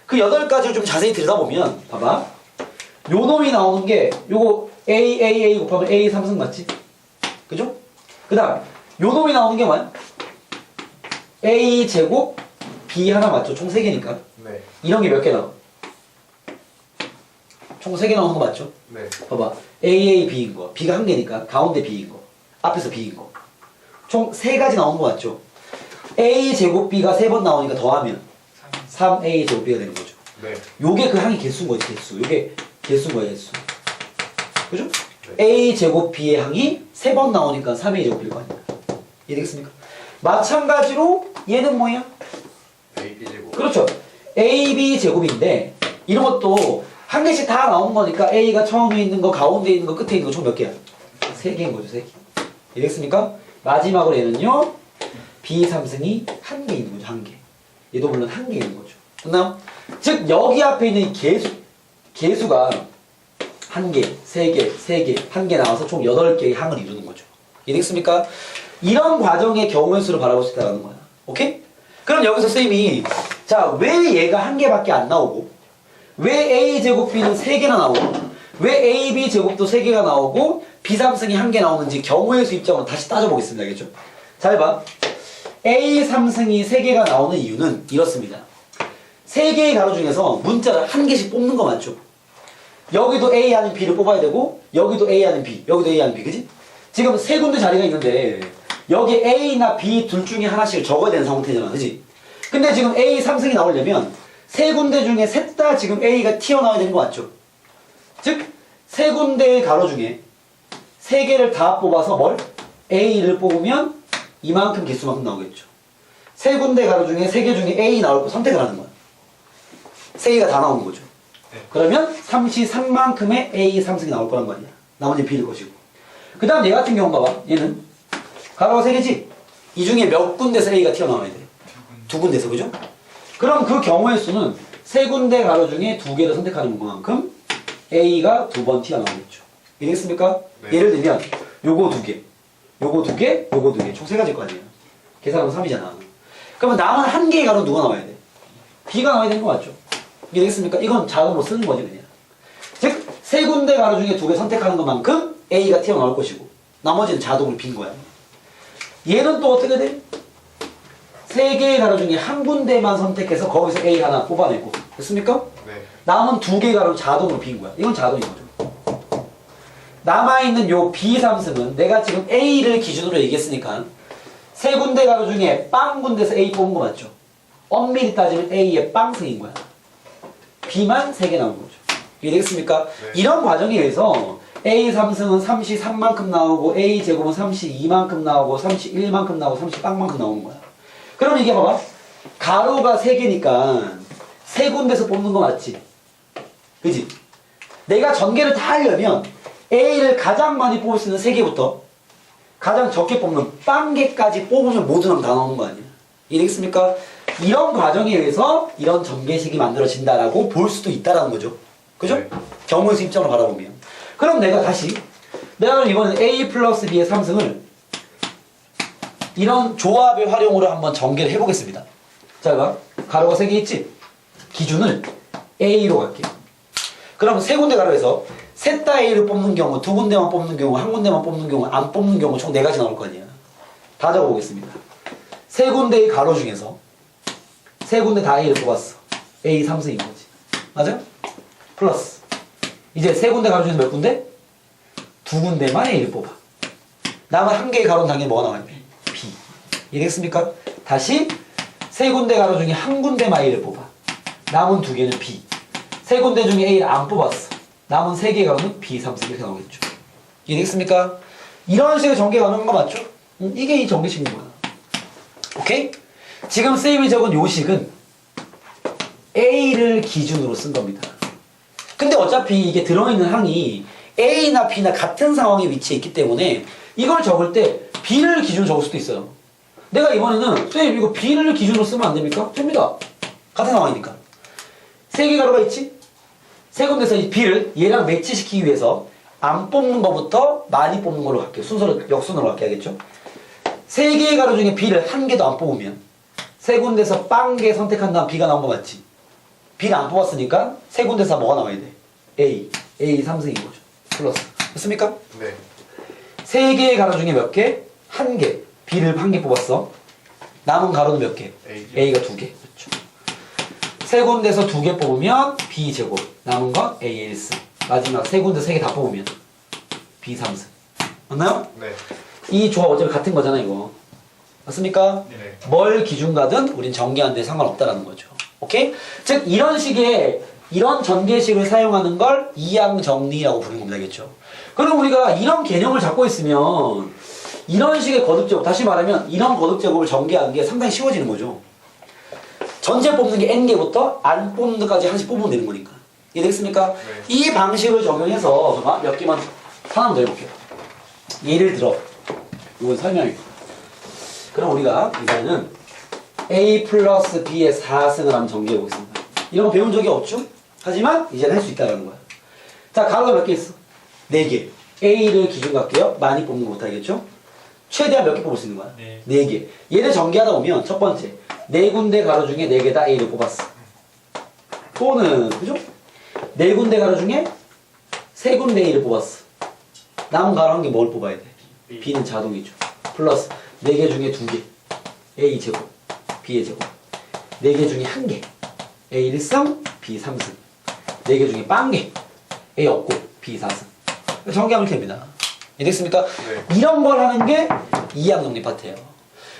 그 8가지를 좀 자세히 들여다보면 봐봐. 요 놈이 나오는 게 요거 A 곱하면 A 3승 맞지? 그죠? 그 다음 요 놈이 나오는 게 뭐야? A 제곱 B 하나 맞죠? 총 3개니까. 네. 이런 게 몇 개 나와? 총 3개 나오는 거 맞죠? 네. 봐봐. B인 거. B가 한 개니까 가운데 B인 거. 앞에서 B인 거. 총 3가지 나오는 거 맞죠? A 제곱 B가 3번 나오니까 더하면 3A 제곱 B가 되는 거죠. 네. 요게 그 항의 개수인 거지, 개수. 요게 개수인 거야, 개수. 그죠? 네. A 제곱 B의 항이 3번 나오니까 3A 제곱 B일 거 아니야. 이해되겠습니까? 마찬가지로 얘는 뭐야? AB 제곱. 그렇죠. AB 제곱인데 이런 것도 한 개씩 다 나오는 거니까 A가 처음에 있는 거, 가운데 있는 거, 끝에 있는 거 총 몇 개야? 3개인 거죠, 3개. 이해됐습니까? 마지막으로 얘는요. B 3승이 한 개 있는 거죠, 한 개. 얘도 물론 한 개 있는 거죠. 됐나요? 즉 여기 앞에 있는 이 개수가 한 개, 3개, 3개, 한 개 나와서 총 8개의 항을 이루는 거죠. 이해됐습니까? 이런 과정의 경우의 수를 바라볼 수 있다는 거야. 오케이? 그럼 여기서 쌤이 자, 왜 얘가 한 개밖에 안 나오고 왜 A제곱 B는 3개나 나오고 왜 AB 제곱도 3개가 나오고 B 3승이 한 개 나오는지 경우의 수 입장으로 다시 따져보겠습니다. 알겠죠? 잘 봐. A 3승이 3개가 나오는 이유는 이렇습니다. 3개의 가로 중에서 문자를 한 개씩 뽑는 거 맞죠? 여기도 A 하는 B를 뽑아야 되고 여기도 A 하는 B, 여기도 A 하는 B, 그지? 지금 3군데 자리가 있는데 여기 A나 B 둘 중에 하나씩을 적어야 되는 상태잖아, 그지? 근데 지금 A 3승이 나오려면 3군데 중에 셋 다 지금 A가 튀어나와야 되는 거 맞죠? 즉 3군데의 가로 중에 3개를 다 뽑아서 뭘? A를 뽑으면 이만큼 개수만큼 나오겠죠. 세 군데 가로 중에 세 개 중에 A 나올 거 선택을 하는 거야. 세 개가 다 나오는 거죠. 네. 그러면 33만큼의 A 3승이 나올 거란 말이야. 나머지 B일 것이고. 그 다음 얘 같은 경우 봐봐. 얘는 가로가 세 개지? 이 중에 몇 군데서 A가 튀어나와야 돼? 두 군데서, 그죠? 그럼 그 경우의 수는 세 군데 가로 중에 두 개를 선택하는 만큼 A가 두 번 튀어나오겠죠. 이해됐습니까? 네. 예를 들면 요거 두 개, 요거 두 개, 요거 두 개. 총 세 가지일 거 아니에요. 계산하면 3이잖아. 그러면 남은 한 개의 가로 누가 나와야 돼? B가 나와야 되는 거 맞죠? 이해됐습니까? 이건 자동으로 쓰는 거지 그냥. 즉, 세 군데 가로 중에 두 개 선택하는 것만큼 A가 튀어나올 것이고 나머지는 자동으로 빈 거야. 얘는 또 어떻게 돼? 세 개의 가로 중에 한 군데만 선택해서 거기서 A 하나 뽑아내고 됐습니까? 네. 남은 두 개의 가로 자동으로 빈 거야. 이건 자동인 거죠. 남아있는 요 B 3승은 내가 지금 A를 기준으로 얘기했으니까 세 군데 가로 중에 빵 군데서 A 뽑은 거 맞죠? 엄밀히 따지면 A의 빵승인 거야. B만 3개 나온 거죠. 이해되겠습니까? 네. 이런 과정에 의해서 A 3승은 33만큼 나오고 A 제곱은 32만큼 나오고 31만큼 나오고 30빵만큼 나오는 거야. 그럼 이게 봐봐. 가로가 3개니까 세 군데서 뽑는 거 맞지? 그지? 내가 전개를 다 하려면 A를 가장 많이 뽑을 수 있는 3개부터 가장 적게 뽑는 빵개까지 뽑으면 모두 다 나오는 거 아니야? 이해되겠습니까? 이런 과정에 의해서 이런 전개식이 만들어진다라고 볼 수도 있다라는 거죠. 그죠? 네. 경우의 입장으로 바라보면. 그럼 내가 그럼 이번엔 A 플러스 B의 3승을 이런 조합의 활용으로 한번 전개를 해보겠습니다. 자, 봐. 가로가 3개 있지? 기준을 A로 갈게요. 그럼 세 군데 가로에서 셋 다 A를 뽑는 경우, 두 군데만 뽑는 경우, 한 군데만 뽑는 경우, 안 뽑는 경우 총 4가지 나올 거 아니야. 다 적어보겠습니다. 세 군데의 가로 중에서 세 군데 다 A를 뽑았어. A 3승인 거지. 맞아? 플러스. 이제 세 군데 가로 중에서 몇 군데? 두 군데만 A를 뽑아. 남은 한 개의 가로는 당연히 뭐가 나와야 돼? B. 이해됐습니까? 다시 세 군데 가로 중에 한 군데만 A를 뽑아. 남은 두 개는 B. 세 군데 중에 A를 안 뽑았어. 남은 세 개의 가로는 B 3승 이렇게 나오겠죠. 이해됐습니까? 이런 식의 전개가 가능한 거 맞죠? 이게 이 전개식인 거야. 오케이? 지금 쌤이 적은 요 식은 A를 기준으로 쓴 겁니다. 근데 어차피 이게 들어있는 항이 A나 B나 같은 상황에 위치해 있기 때문에 이걸 적을 때 B를 기준으로 적을 수도 있어요. 내가 이번에는 쌤 이거 B를 기준으로 쓰면 안 됩니까? 됩니다. 같은 상황이니까. 세 개 가로가 있지? 세 군데서 이 B를 얘랑 매치시키기 위해서 안 뽑는 것부터 많이 뽑는 걸로 갈게요. 순서로 역순으로 갈게 하겠죠? 세 개의 가로 중에 B를 한 개도 안 뽑으면 세 군데서 빵개 선택한 다음 B가 나온 거 맞지? B를 안 뽑았으니까 세 군데서 뭐가 나와야 돼? A 3승인 거죠. 플러스. 됐습니까? 네. 세 개의 가로 중에 몇 개? 한 개. B를 한 개 뽑았어. 남은 가로는 몇 개? A죠. A가 2개. 그렇죠. 세 군데서 2개 뽑으면 B 제곱. 남은 건 A 1승. 마지막 세 군데 3개 다 뽑으면 B 3승. 맞나요? 네. 이 조합 어차피 같은 거잖아 이거. 맞습니까? 네. 뭘 기준 가든 우린 전개하는데 상관없다라는 거죠. 오케이? 즉 이런 식의 이런 전개식을 사용하는 걸 이항정리라고 부르는 겁니다. 알겠죠? 그럼 우리가 이런 개념을 잡고 있으면 이런 식의 거듭제곱, 다시 말하면 이런 거듭제곱을 전개하는 게 상당히 쉬워지는 거죠. 전체 뽑는 게 n개부터 안 뽑는 데까지 하나씩 뽑으면 되는 거니까. 이해되겠습니까? 네. 이 방식을 적용해서 몇 개만 하나만 더 해볼게요. 예를 들어 이건 설명이고. 그럼 우리가 이번에는 A 플러스 B의 4승을 한번 전개해 보겠습니다. 이런 거 배운 적이 없죠? 하지만 이제는 할 수 있다는 거야. 자, 가로가 몇 개 있어? 4개. A를 기준 갈게요. 많이 뽑는 거 못하겠죠? 최대한 몇 개 뽑을 수 있는 거야? 네. 4개. 얘를 전개하다 보면 첫 번째 4군데 가로 중에 4개 다 A를 뽑았어. 또는 그죠? 4군데 가로 중에 3군데 A를 뽑았어. 남은 가로 한 개 뭘 뽑아야 돼? B. B는 자동이죠. 플러스 4개 중에 2개 A 제곱 B의 제곱 4개 중에 1개 A 1승 B 3승 4개 중에 빵개 A 없고 B 4승 전개하면 됩니다. 이해됐습니까? 네. 이런 걸 하는 게 이항정리 파트예요.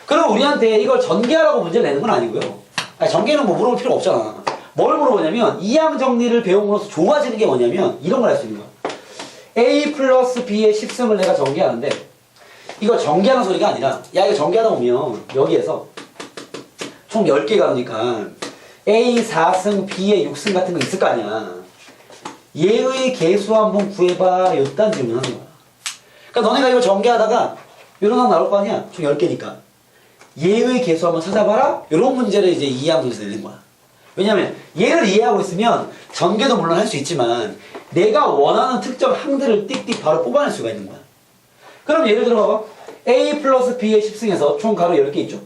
그럼 우리한테 이걸 전개하라고 문제를 내는 건 아니고요. 아니, 전개는 뭐 물어볼 필요가 없잖아. 뭘 물어보냐면 이항정리를 배움으로써 좋아지는 게 뭐냐면 이런 걸 할 수 있는 거야. A 플러스 B의 10승을 내가 전개하는데 이걸 전개하는 소리가 아니라 야 이거 전개하다 보면 여기에서 총 10개 가로니까 A 4승 B의 6승 같은 거 있을 거 아니야. 얘의 개수 한번 구해봐. 이딴 질문 하는 거야. 그러니까 너네가 이걸 전개하다가 이런 항 나올 거 아니야. 총 10개니까. 얘의 개수 한번 찾아봐라. 이런 문제를 이제 이해하면서 내는 거야. 왜냐면 얘를 이해하고 있으면 전개도 물론 할 수 있지만 내가 원하는 특정 항들을 띡띡 바로 뽑아낼 수가 있는 거야. 그럼 예를 들어 봐봐. A 플러스 B의 10승에서 총 가로 10개 있죠.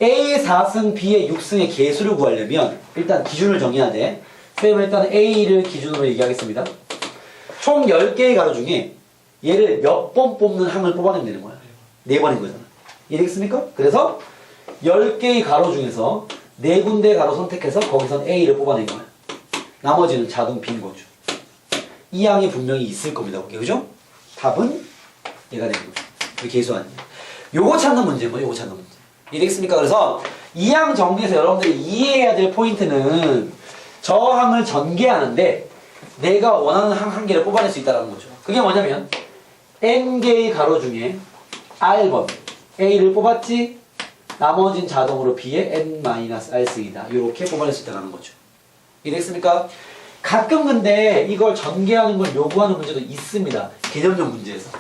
A 4승 B의 6승의 개수를 구하려면 일단 기준을 정해야 돼. 쌤은 일단 A를 기준으로 얘기하겠습니다. 총 10개의 가로 중에 얘를 몇 번 뽑는 항을 뽑아내면 되는 거야. 4번인 거잖아. 이해되겠습니까? 그래서 10개의 가로 중에서 4군데 가로 선택해서 거기선 A를 뽑아낸 거야. 나머지는 자동 빈 거죠. 이 항이 분명히 있을 겁니다. 오케이, 그죠? 답은 얘가 되는 거죠. 이 개수 아니에요. 요거 찾는 문제인 거예요. 요거 찾는 문제. 이해되겠습니까? 그래서 이 항 정리해서 여러분들이 이해해야 될 포인트는 저 항을 전개하는데 내가 원하는 항 한 개를 뽑아낼 수 있다는 거죠. 그게 뭐냐면 n개의 가로 중에 r번 A를 뽑았지 나머진 자동으로 B의 n-r승이다. 이렇게 뽑아낼 수 있다는 거죠. 이해됐습니까? 가끔 근데 이걸 전개하는 걸 요구하는 문제도 있습니다. 개념적 문제에서.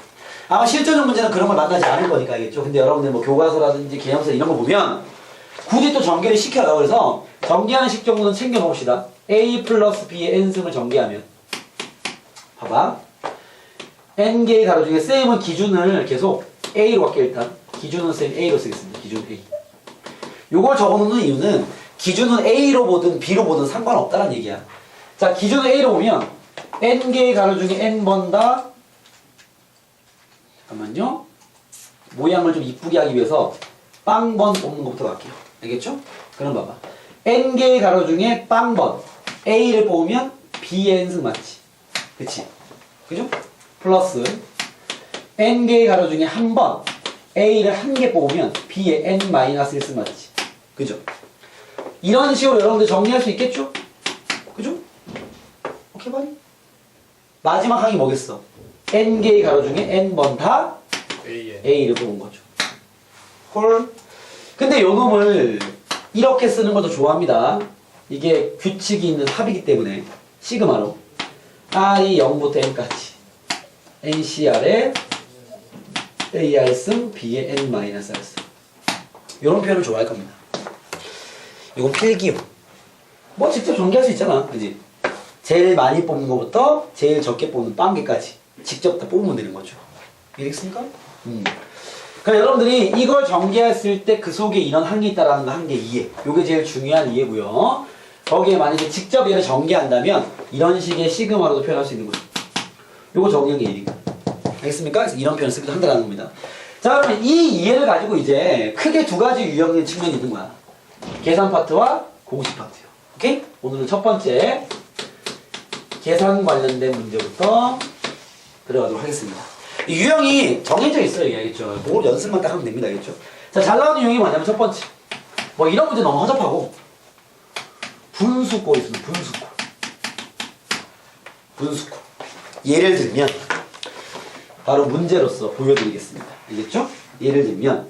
아마 실전적 문제는 그런 걸 만나지 않을 거니까 알겠죠? 근데 여러분들 뭐 교과서라든지 개념서 이런 거 보면 굳이 또 전개를 시켜요. 그래서 전개하는 식 정도는 챙겨 놓읍시다. A 플러스 B의 n승을 전개하면 봐봐. n개의 가로 중에 쌤은 기준을 계속 A로 할게요. 일단 기준은 쌤 A로 쓰겠습니다. 기준 A. 요걸 적어놓는 이유는 기준은 A로 보든 B로 보든 상관없다는 얘기야. 자, 기준을 A로 보면 n개의 가로 중에 n번 다 잠깐만요. 모양을 좀 이쁘게 하기 위해서 빵번 뽑는 것부터 갈게요. 알겠죠? 그럼 봐봐. n개의 가로 중에 빵번 A를 뽑으면 B의 n승 맞지? 그치? 그죠? 플러스 n개의 가로 중에 한 번 A를 한 개 뽑으면 B의 n-1승 맞지? 그죠? 이런 식으로 여러분들 정리할 수 있겠죠? 그죠? 오케이 바이? 마지막 항이 뭐겠어? n개의 가로 중에 n번 다 AN. A를 뽑은 거죠. 홀. 근데 요 놈을 이렇게 쓰는 것도 좋아합니다. 이게 규칙이 있는 합이기 때문에 시그마로 R이 0부터 N까지 NCR에 AR승 B의 N-R승 이런 표현을 좋아할 겁니다. 이건 필기요. 뭐 직접 전개할 수 있잖아. 그지? 제일 많이 뽑는 것부터 제일 적게 뽑는 빵개까지 직접 다 뽑으면 되는 거죠. 이해됐습니까? 그러니까 여러분들이 이걸 전개했을 때 그 속에 이런 항이 있다라는 거 한 개 이해. 요게 제일 중요한 이해고요. 거기에 만약에 직접 얘를 전개한다면 이런 식의 시그마로도 표현할 수 있는 거죠. 요거 정리한 게 얘기니까. 알겠습니까? 그래서 이런 표현을 쓰기도 한다는 겁니다. 자, 그러면 이 이해를 가지고 이제 크게 두 가지 유형의 측면이 있는 거야. 계산 파트와 공식 파트요. 오케이? 오늘은 첫 번째 계산 관련된 문제부터 들어가도록 하겠습니다. 이 유형이 정해져 있어요. 이게 알겠죠? 그걸 연습만 딱 하면 됩니다. 알겠죠? 자, 잘 나오는 유형이 뭐냐면 첫 번째. 뭐 이런 문제 너무 허접하고 분수꼴 있습니다. 분수꼴. 분수꼴. 예를 들면 바로 문제로서 보여드리겠습니다. 알겠죠? 예를 들면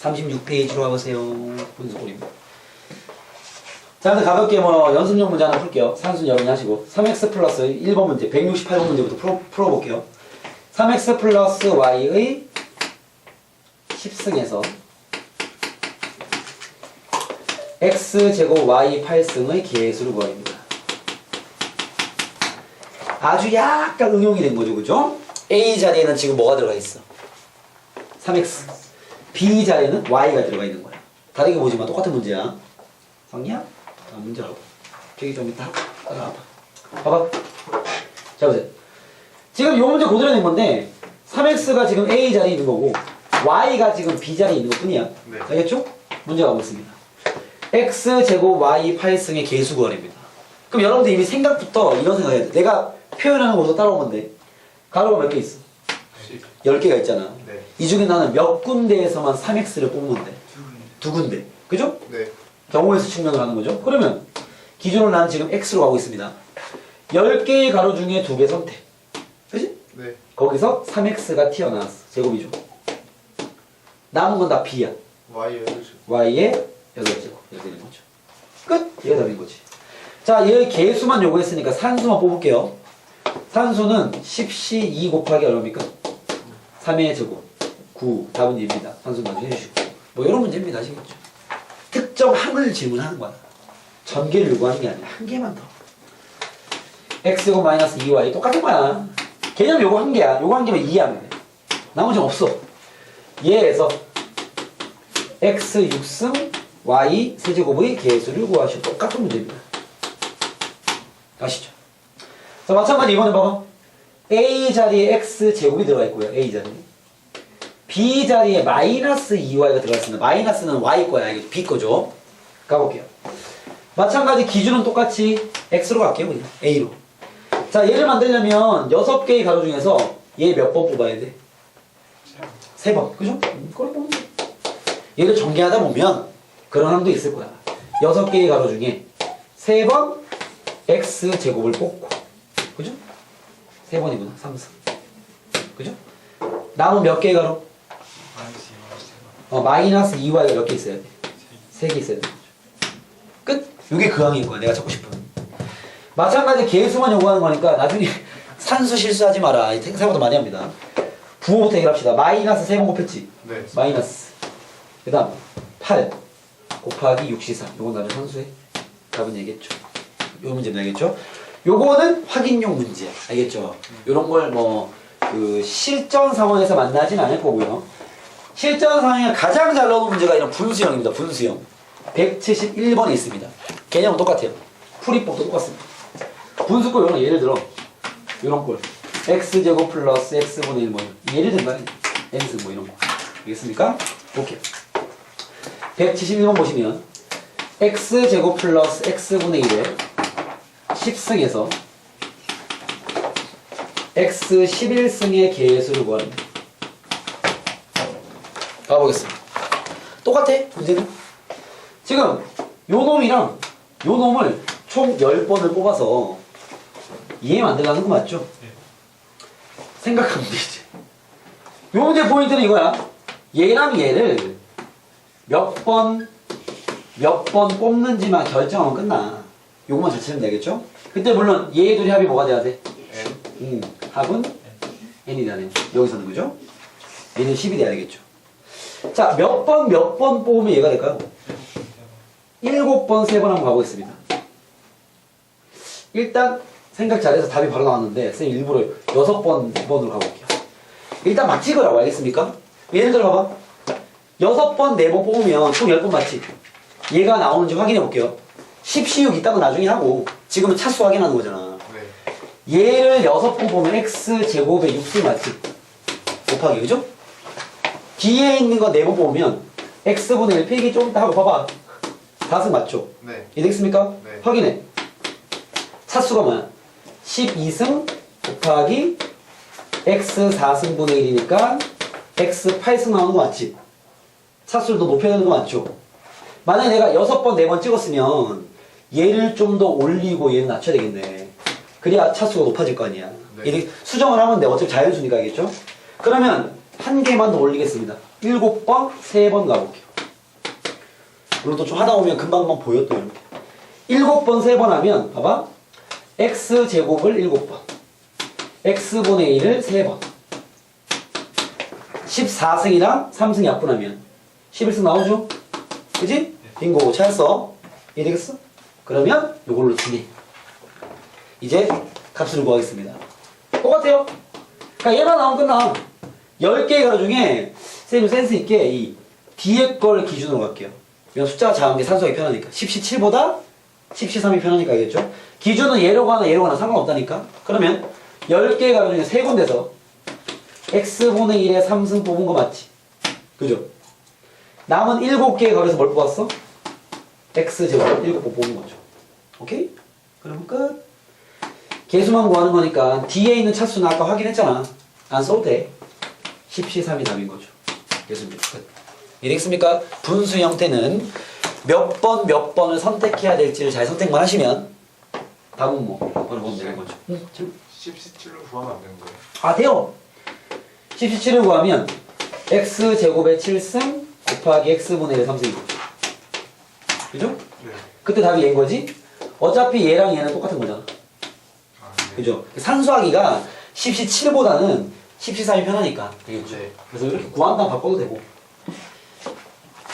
36페이지로 와보세요. 분수꼴입니다. 자, 그래서 가볍게 뭐 연습용 문제 하나 풀게요. 산수 여러분이 하시고 3x 플러스 1번 문제 168번 문제부터 풀어볼게요. 3x 플러스 y의 10승에서 x제곱 y 8승의 개수를 구합니다. 아주 약간 응용이 된 거죠. 그죠? A 자리에는 지금 뭐가 들어가 있어? 3x. B 자리에는 y가 들어가 있는 거야. 다르게 보지만 똑같은 문제야. 성리야? 자, 문제라고. 저기 좀 이따 따라와봐. 봐봐. 자, 보세요. 지금 요 문제 그대로 낸 건데 3x가 지금 A 자리에 있는 거고 y가 지금 B 자리에 있는 것 뿐이야. 네. 알겠죠? 문제 가보겠습니다. x제곱 y 8승의 개수 구하랍니다. 그럼 여러분들 이미 생각부터 이런 생각 해야 돼. 내가 표현하는 거부터 따라오면 돼. 가로가 몇 개 있어? 10개가 있잖아. 네. 이 중에 나는 몇 군데에서만 3x를 뽑으면 돼? 두 군데. 그죠? 네. 경우에서 측면을 하는 거죠. 그러면 기준으로 나는 지금 x로 가고 있습니다. 10개의 가로 중에 2개 선택. 그지? 네. 거기서 3x가 튀어나왔어. 제곱이죠. 남은 건 다 b야. Y 8시. y의 8제곱. 이렇게 되는 거죠. 끝! 얘가 답인 거지. 자, 얘 개수만 요구했으니까 산수만 뽑을게요. 산수는 10C 2 곱하기 얼마입니까? 3의 제곱 9. 답은 2입니다. 산수 나중에 해주시고. 뭐 이런 문제입니다. 아시겠죠? 특정 항을 질문하는 거야. 전개를 요구하는 게 아니라 한 개만 더. x제곱 마이너스 2y 똑같은 거야. 개념 요거 한 개야. 요거 한 개만 이해하면 돼. 나머지는 없어. 얘에서 x 6승 y 세제곱의 개수를 구하시오. 똑같은 문제입니다. 아시죠? 자, 마찬가지 이번에 봐봐. a 자리에 x 제곱이 들어가 있고요. a 자리에. b 자리에 마이너스 2y가 들어가 있습니다. 마이너스는 y 거야. 이게 b 거죠. 가볼게요. 마찬가지 기준은 똑같이 x로 갈게요. 그냥 a로. 자, 얘를 만들려면 6개의 가로 중에서 얘 몇 번 뽑아야 돼? 3번. 그죠? 그걸 보면 돼. 얘를 전개하다 보면 그런 함도 있을 거야. 6개의 가로 중에 3번 x 제곱을 뽑고. 그죠? 3번이구나. 3승. 그죠? 남은 몇 개의 가로? 마이너스 2y가 몇 개 있어야 돼? 3개 있어야 돼. 끝! 이게 그 항인 거야. 내가 찾고 싶은. 마찬가지 개수만 요구하는 거니까 나중에 산수 실수하지 마라. 생각보다 많이 합니다. 부호부터 해결합시다. 마이너스 3번 곱했지? 네. 마이너스. 그 다음 8 곱하기 6C3. 요건 나중에 산수해. 답은 얘기했죠. 요 문제는 알겠죠? 요거는 확인용 문제. 알겠죠? 요런 걸 그 실전 상황에서 만나진 않을 거고요. 실전 상황에 가장 잘 나오는 문제가 이런 분수형입니다. 분수형. 171번에 있습니다. 개념은 똑같아요. 풀이법도 똑같습니다. 분수꼴 이런 거 예를 들어 이런 꼴 x제곱 플러스 x분의 1 뭐 예를 든다. n승 뭐 이런 거 알겠습니까? 오케이. 171번 보시면 x제곱 플러스 x분의 1에 10승에서 x 11승의 개수를 구합니다. 가보겠습니다. 똑같아 문제는. 지금 요 놈이랑 요 놈을 총 10번을 뽑아서 이해 만들라는 거 맞죠? 네. 생각하면 되지. 요 문제 포인트는 이거야. 얘랑 얘를 몇 번 뽑는지만 결정하면 끝나. 요것만 잘 치면 되겠죠? 그때 물론 얘 둘이 합이 뭐가 돼야 돼? N. 합은 n이 돼야 돼. 여기서는 그죠? 얘는 10이 돼야 되겠죠. 자, 몇 번 뽑으면 얘가 될까요? 7번 3번 한번 가보겠습니다. 일단 생각 잘해서 답이 바로 나왔는데 선생님 일부러 6번 4번으로 가볼게요. 일단 막 찍으라고. 알겠습니까? 예를 들어 봐봐. 6번 4번 뽑으면 총 10번 맞지? 얘가 나오는지 확인해 볼게요. 10, 16 이따가 나중에 하고 지금은 차수 확인하는 거잖아. 네. 얘를 6번 보면 x제곱에 6승 맞지? 곱하기 그죠? 뒤에 있는 거 4번 보면 x분의 1 필기 좀 이따 하고 봐봐. 4승 맞죠? 네. 이해됐습니까? 네. 확인해. 차수가 뭐야? 12승 곱하기 x 4승분의 1이니까 x 8승 나오는 거 맞지? 차수를 더 높여야 되는 거 맞죠? 만약에 내가 6번 4번 찍었으면 얘를 좀 더 올리고 얘를 낮춰야 되겠네. 그래야 차수가 높아질 거 아니야. 네. 이렇게 수정을 하면 돼. 어차피 자연수니까 알겠죠? 그러면 한 개만 더 올리겠습니다. 7번 3번 가볼게요. 물론 또 좀 하다 보면 금방 보여 또 이렇게. 7번 3번 하면 봐봐. x제곱을 7번 x분의 1을 3번 14승이랑 3승 약분하면 11승 나오죠? 그지? 빙고 찾았어. 이해되겠어? 그러면 요걸로 진행. 이제 값을 구하겠습니다. 똑같아요. 그러니까 얘만 나오면 끝나. 10개의 가로 중에 선생님 센스 있게 이 뒤에 걸 기준으로 갈게요. 이건 숫자가 작은 게 산수하기 편하니까. 10C7보다 10C3이 편하니까 알겠죠? 기준은 얘로 가나 얘로 가나 상관없다니까. 그러면 10개의 가로 중에 3군데서 x분의 1에 3승 뽑은 거 맞지? 그죠? 남은 7개의 가로에서 뭘 뽑았어? x제곱 7번 뽑은 거죠. 오케이? 그럼 끝. 개수만 구하는 거니까 뒤에 있는 차수는 아까 확인했잖아. 안 써도 돼. 10C3이 답인 거죠. 개수입니다. 끝. 이해되겠습니까? 분수 형태는 몇 번을 선택해야 될지를 잘 선택만 하시면 답은 뭐 바로 보면 되는 거죠. 응? 17로 구하면 안 되는 거예요? 아 돼요. 17을 구하면 x제곱의 7승 곱하기 x분의 1의 3승인 거죠. 그죠? 네. 그때 답이 얘인 거지? 어차피 얘랑 얘는 똑같은 거잖아. 아, 네. 그죠? 산수하기가 17보다는 13이 편하니까. 되겠죠? 네. 그래서 이렇게 구한다면 바꿔도 되고.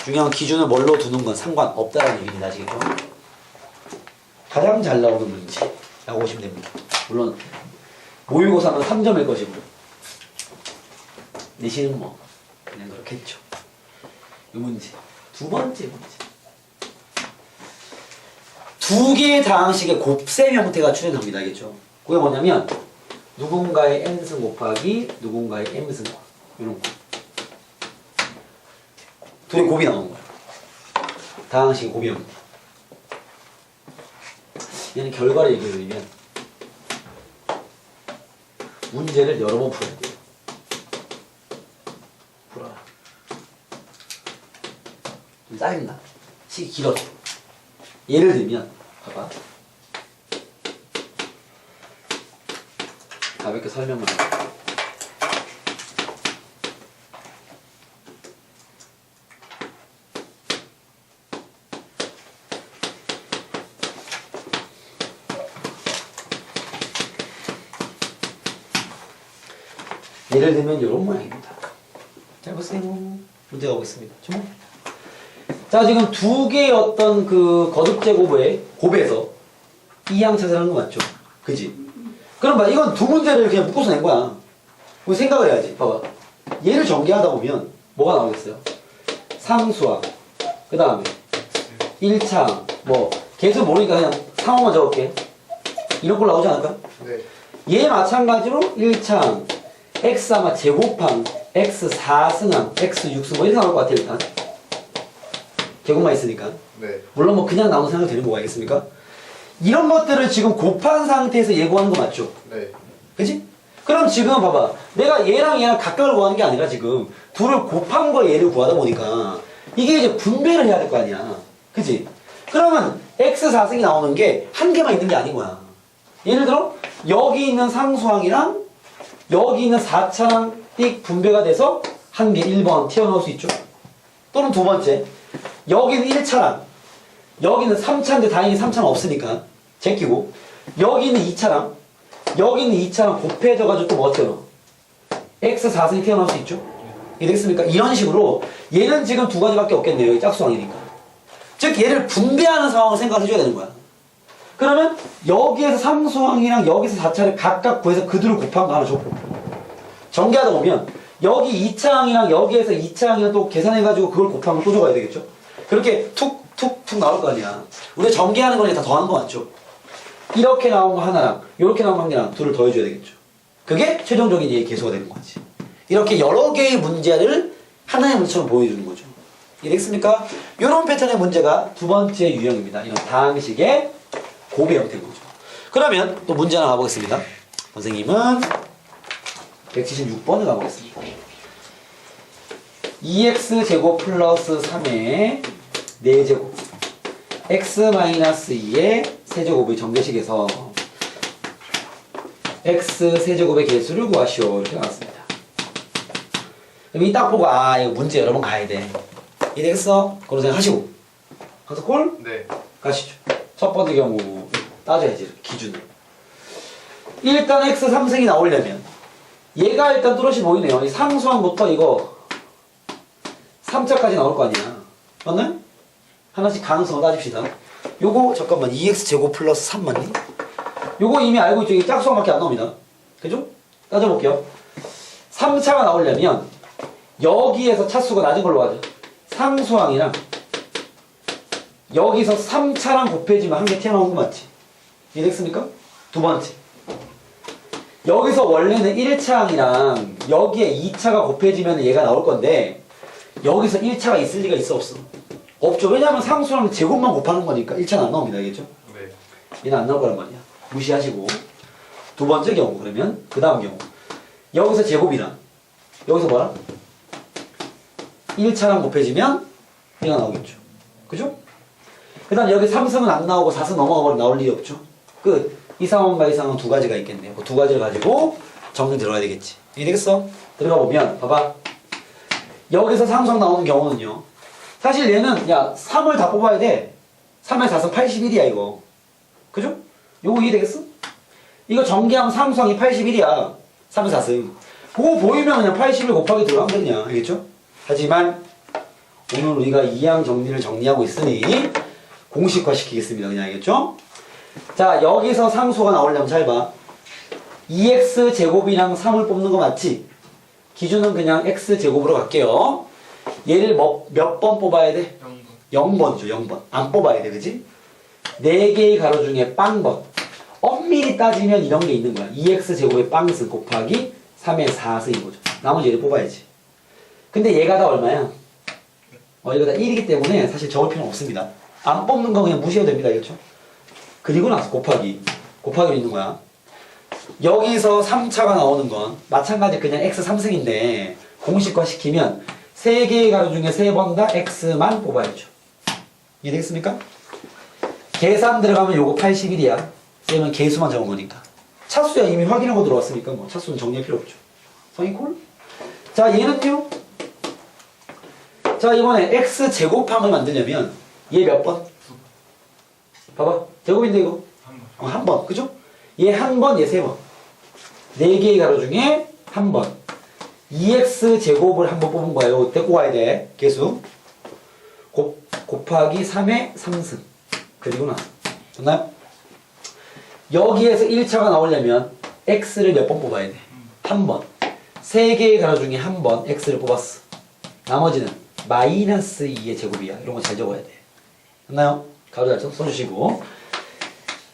중요한 기준을 뭘로 두는 건 상관없다라는 얘기입니다. 아시겠죠? 가장 잘 나오는 문제라고 보시면 됩니다. 물론 모의고사는 3점일 것이고 내신은 뭐 그냥 그렇겠죠. 이 문제. 두 번째 문제. 두 개의 다항식의 곱셈 형태가 출현합니다. 알겠죠? 그게 뭐냐면 누군가의 n승 곱하기 누군가의 m승 곱 이런 거. 둘의 곱이 나오는 거야. 다항식의 곱이 형태. 얘는 결과를 얘기해드리면 문제를 여러 번 풀어야 돼요. 풀어라. 좀 짜증나. 시기 길어서. 예를 들면 봐봐. 가볍게 설명만 해. 예를 들면 이런 모양입니다. 잘 보세요. 문제 가보겠습니다. 주목. 자, 지금 두 개의 어떤 그 거듭제곱의 곱에서 이항 차세라는 거 맞죠? 그지? 그럼 봐, 이건 두 문제를 그냥 묶어서 낸 거야. 우리 생각을 해야지. 봐봐. 얘를 전개하다 보면 뭐가 나오겠어요? 상수항, 그 다음에 1차항, 뭐 계속 모르니까 그냥 상호만 적을게. 이런 걸 나오지 않을까? 네. 얘 마찬가지로 1차항, x 아마 제곱항, x 4승항, x 6승 뭐 이렇게 나올 것 같아요. 일단 제곱만 있으니까. 네. 물론 뭐 그냥 나오는 생각 되는 거가 있겠습니까? 이런 것들을 지금 곱한 상태에서 예고하는 거 맞죠? 네. 그지? 그럼 지금 봐봐. 내가 얘랑 얘랑 각각을 구하는 게 아니라 지금 둘을 곱한 거 얘를 구하다 보니까 이게 이제 분배를 해야 될 거 아니야. 그지? 그러면 x 4승이 나오는 게 한 개만 있는 게 아닌 거야. 예를 들어 여기 있는 상수항이랑 여기 있는 4차랑 띡 분배가 돼서 한 개 1번 튀어나올 수 있죠. 또는 두 번째 여기는 1차랑 여기는 3차인데 다행히 3차는 없으니까 제끼고 여기는 2차랑 여기는 2차랑 곱해져가지고 또 뭐 튀어나와? x 4승이 튀어나올 수 있죠. 이해됐습니까? 이런 식으로 얘는 지금 두 가지밖에 없겠네요. 여기 짝수항이니까. 즉 얘를 분배하는 상황을 생각해줘야 되는 거야. 그러면 여기에서 상수항이랑 여기서 4차를 각각 구해서 그들을 곱한 거 하나 줘. 전개하다 보면 여기 2차항이랑 여기에서 2차항이랑 또 계산해가지고 그걸 곱한 걸 또 줘가야 되겠죠. 그렇게 툭툭툭 나올 거 아니야. 우리가 전개하는 거니 다 더하는 거 맞죠? 이렇게 나온 거 하나랑 이렇게 나온 거 한 개랑 둘을 더해줘야 되겠죠. 그게 최종적인 얘의 개수가 되는 거지. 이렇게 여러 개의 문제를 하나의 문제처럼 보여주는 거죠. 이해됐습니까? 이런 패턴의 문제가 두 번째 유형입니다. 이런 다항식의 곱의 형태인 거죠. 그러면 또 문제 하나 가보겠습니다. 선생님은 176번을 가보겠습니다. 2x 플러스 3의 4제곱 x-2의 세제곱의 전개식에서 x 세제곱의 개수를 구하시오. 이렇게 나왔습니다. 그럼 이 딱 보고 아 이거 문제 여러 번 가야 돼. 이해되겠어? 그런 생각 하시고 가서 콜? 네. 가시죠. 첫 번째 경우 따져야지 기준을. 일단 x 3승이 나오려면 얘가 일단 뚜렷이 보이네요. 이 상수항부터 이거 3차까지 나올 거 아니야. 맞나요? 하나씩 가능성을 따집시다. 요거 잠깐만 2x 제곱 플러스 3 맞니? 요거 이미 알고 있죠. 이게 짝수항밖에 안 나옵니다. 그죠? 따져볼게요. 3차가 나오려면 여기에서 차수가 낮은 걸로 하죠. 상수항이랑 여기서 3차랑 곱해지면 한 개 튀어나오는 거 맞지? 이해됐습니까? 두 번째 여기서 원래는 1차항이랑 여기에 2차가 곱해지면 얘가 나올 건데 여기서 1차가 있을 리가 있어 없어? 없죠. 왜냐하면 상수랑 제곱만 곱하는 거니까 1차는 안 나옵니다. 알겠죠? 네. 얘는 안 나올 거란 말이야. 무시하시고 두 번째 경우 그러면 그 다음 경우 여기서 제곱이랑 여기서 뭐랑? 1차랑 곱해지면 얘가 나오겠죠. 그죠? 그 다음 여기 3승은 안 나오고 4승 넘어가 버리면 나올 일이 없죠. 끝. 이상원과 이상원 두 가지가 있겠네요. 그 두 가지를 가지고 정리 들어가야 되겠지. 이해되겠어? 들어가 보면 봐봐. 여기서 상수항 나오는 경우는요. 사실 얘는 야 3을 다 뽑아야 돼. 3의 4승 81이야 이거. 그죠? 요거 이해되겠어? 이거 전개하면 상수항이 81이야. 3의 4승. 그거 보이면 그냥 81 곱하기 들어가면 되냐. 알겠죠? 하지만 오늘 우리가 이항 정리를 정리하고 있으니 공식화 시키겠습니다. 그냥 알겠죠? 자, 여기서 상수가 나오려면 잘 봐. 2x 제곱이랑 3을 뽑는 거 맞지? 기준은 그냥 x 제곱으로 갈게요. 얘를 몇 번 뽑아야 돼? 0번. 0번이죠. 0번. 안 뽑아야 돼. 그지? 4개의 가로 중에 빵번. 엄밀히 따지면 이런 게 있는 거야. 2x 제곱의 빵승 곱하기 3의 4승인 거죠. 나머지 얘를 뽑아야지. 근데 얘가 다 얼마야? 얘가 다 1이기 때문에 사실 적을 필요는 없습니다. 안 뽑는 거 그냥 무시해도 됩니다. 알겠죠? 그리고 나서 곱하기로 있는 거야. 여기서 3차가 나오는 건 마찬가지 그냥 x 3승인데 공식화 시키면 3개의 가로 중에 3번 다 x만 뽑아야죠. 이해되겠습니까? 계산 들어가면 요거 81이야. 쌤은 개수만 적은 거니까. 차수야 이미 확인하고 들어왔으니까 뭐 차수는 정리할 필요 없죠. 성인콜? 자, 얘는요? 자, 이번에 x 제곱항을 만들려면 얘 몇 번? 봐봐. 제곱인데 이거? 한 번. 그죠? 얘 한 번, 얘 세 번. 4개의 가로 중에 한 번. 2x 제곱을 한 번 뽑은 거예요. 데리고 가야 돼. 개수. 곱하기 3의 3승. 그리고 나. 됐나요? 여기에서 1차가 나오려면 x를 몇 번 뽑아야 돼? 한 번. 3개의 가로 중에 한 번 x를 뽑았어. 나머지는 마이너스 2의 제곱이야. 이런 거 잘 적어야 돼. 됐나요? 가로 잘 써주시고.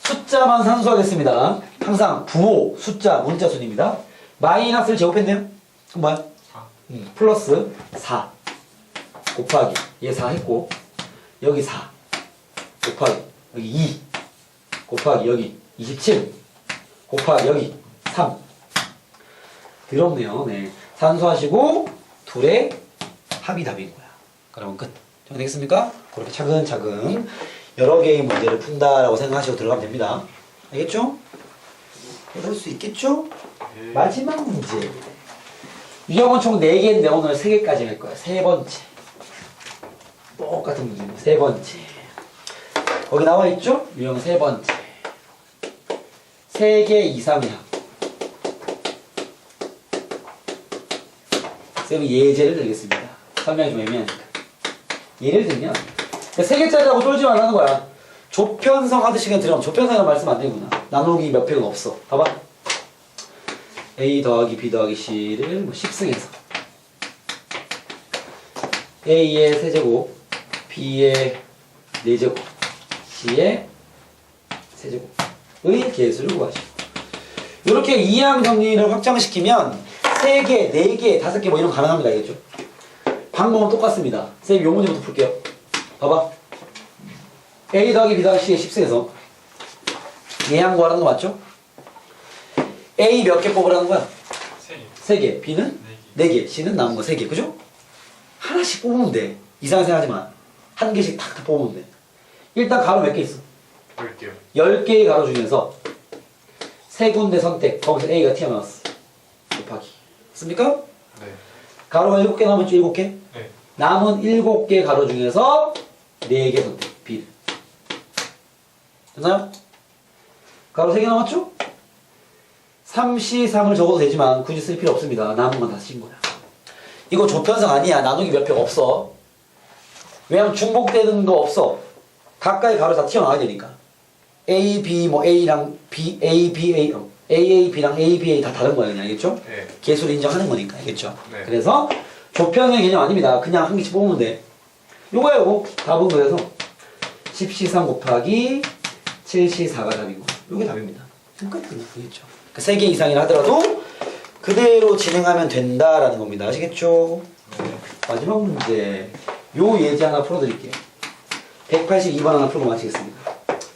숫자만 산수하겠습니다. 항상 부호, 숫자, 문자순입니다. 마이너스를 제곱했네요. 한번. 플러스 4 곱하기 얘 4 했고 여기 4 곱하기 여기 2 곱하기 여기 27 곱하기 여기 3. 더럽네요. 네. 산수하시고 둘의 합이 답인 거야. 그러면 끝. 정리되겠습니까? 그렇게 차근차근 여러 개의 문제를 푼다라고 생각하시고 들어가면 됩니다. 알겠죠? 해볼 수 있겠죠? 네. 마지막 문제. 유형은 총 4개인데 오늘 3개까지 할 거야. 세 번째. 똑같은 문제입니다. 세 번째. 거기 나와 있죠? 유형 세 번째. 3개 이상의 합. 쌤은 예제를 들겠습니다. 설명이 좀 애매하니까. 예를 들면 3개짜리라고 쫄지 말라는 거야. 조편성 하듯이 그냥 들어가면 조편성이라는 말씀 안 되구나. 나누기 몇 팩은 없어. 봐봐. A 더하기 B 더하기 C를 뭐 10승해서 A의 세제곱, B의 4제곱, C의 세제곱의 개수를 구하시오. 이렇게 이항 정리를 확장시키면 3개, 4개, 5개 뭐 이런 거 가능합니다. 알겠죠? 방법은 똑같습니다. 쌤이 요 문제부터 풀게요. 봐봐. A 더하기 B 더하기 C의 10승에서 얘항 구하라는 거 맞죠? A 몇 개 뽑으라는 거야? 3개. 3개. B는? 4개. 4개. C는 남은 거 3개. 그죠? 하나씩 뽑으면 돼. 이상하게 생각하지 마. 한 개씩 탁 뽑으면 돼. 일단 가로 몇 개 있어? 10개요. 10개의 가로 중에서 3군데 선택. 거기서 A가 튀어나왔어. 곱하기. 씁니까? 네. 가로가 7개 남았죠? 7개? 네. 남은 7개 가로 중에서 4개 선택. B. 됐나요? 가로 3개 남았죠? 3C3을 적어도 되지만 굳이 쓸 필요 없습니다. 남은 건 다 쓴 거야. 이거 조편성 아니야. 나누기 몇 표 없어. 왜냐면 중복되는 거 없어. 가까이 가로 다 튀어나와야 되니까. A, B, 뭐 A랑 B, A, B, A, A, B랑 A, B, A 다 다른 거야. 그냥 알겠죠? 네. 개수를 인정하는 거니까. 알겠죠? 네. 그래서 조편의 개념 아닙니다. 그냥 한 개씩 뽑으면 돼. 요거야 요거. 답은 그래서 10C3 곱하기 7C4가 답이고 요게 답입니다. 끝 그냥. 알겠죠? 3개 이상이라 하더라도 그대로 진행하면 된다라는 겁니다. 아시겠죠? 네. 마지막 문제. 요 예제 하나 풀어드릴게요. 182번 하나 풀고 마치겠습니다.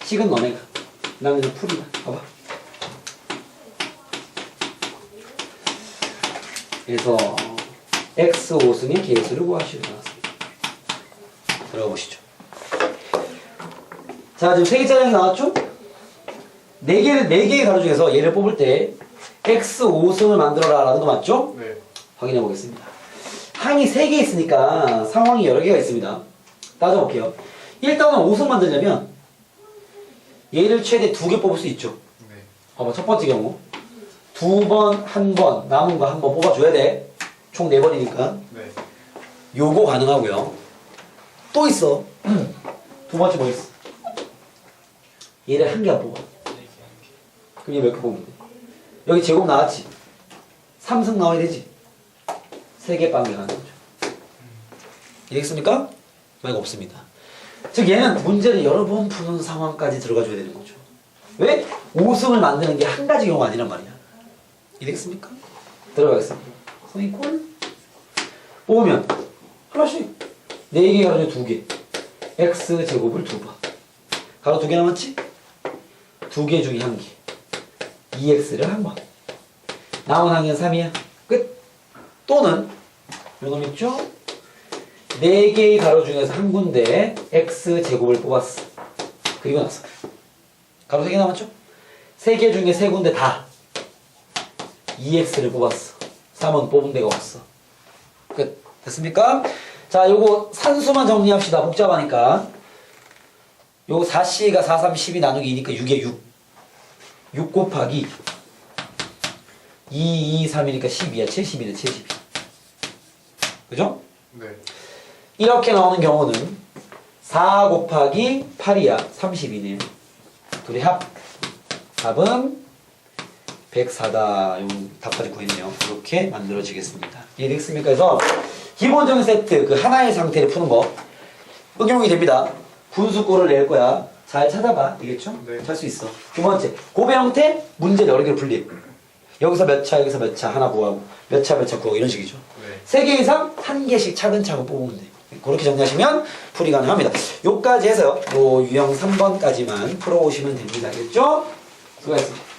식은 너네가. 그 다음에 풀이다. 봐봐. 그래서 x 5승의 개수를 구하시오. 나왔습니다. 들어가 보시죠. 자, 지금 3개짜리 나왔죠? 네 개의 가로 중에서 얘를 뽑을 때 x 5승을 만들어라 라는 거 맞죠? 네. 확인해 보겠습니다. 항이 3개 있으니까 상황이 여러 개가 있습니다. 따져볼게요. 일단은 5승 만들려면 얘를 최대 2개 뽑을 수 있죠. 네. 봐봐, 첫 번째 경우 2번, 1번, 남은 거 1번 뽑아줘야 돼. 총 4번이니까 네. 요거 가능하고요. 또 있어. 두 번째 뭐 있어? 얘를 한 개 안 뽑아. 그럼 얘 몇 개 뽑으면 돼? 여기 제곱 나왔지? 3승 나와야 되지? 3개 빵개 가는 거죠. 이해했습니까? 만약 없습니다. 즉 얘는 문제를 여러 번 푸는 상황까지 들어가 줘야 되는 거죠. 왜? 5승을 만드는 게 한 가지 경우가 아니란 말이야. 이해했습니까? 들어가겠습니다. 선생님 콜? 뽑으면 하나씩 4개 가로 중에 2개 x 제곱을 2번 가로 2개 남았지? 2개 중에 1개 2x를 1번 남은 항은 3이야. 끝. 또는 요놈 있죠? 4개의 가로 중에서 한 군데 x 제곱을 뽑았어. 그리고 나서 가로 3개 남았죠? 3개 중에 3군데 다 2x를 뽑았어. 3은 뽑은 데가 없어. 끝. 됐습니까? 자, 요거 산수만 정리합시다. 복잡하니까. 요거 4C가 4, 3, 12 나누기 2니까 6에 6. 6 곱하기 2, 2, 3이니까 12야. 70이네, 72. 그죠? 네. 이렇게 나오는 경우는 4 곱하기 8이야. 32네요. 둘의 합. 답은 104다. 요 답까지 구했네요. 이렇게 만들어지겠습니다. 이해되겠습니까? 그래서 기본적인 세트, 그 하나의 상태를 푸는 거 응용이 됩니다. 분수꼴을 낼 거야. 잘 찾아봐. 되겠죠? 네. 할 수 있어. 두 번째, 고배 형태 문제를 여러 개로 분리. 여기서 몇 차, 여기서 몇 차 하나 구하고 몇 차 구하고 이런 식이죠. 네. 3개 이상 한 개씩 차근차근 뽑으면 돼. 그렇게 정리하시면 풀이 가능합니다. 요까지 해서요. 요 유형 3번까지만 풀어오시면 됩니다. 알겠죠? 수고하셨습니다.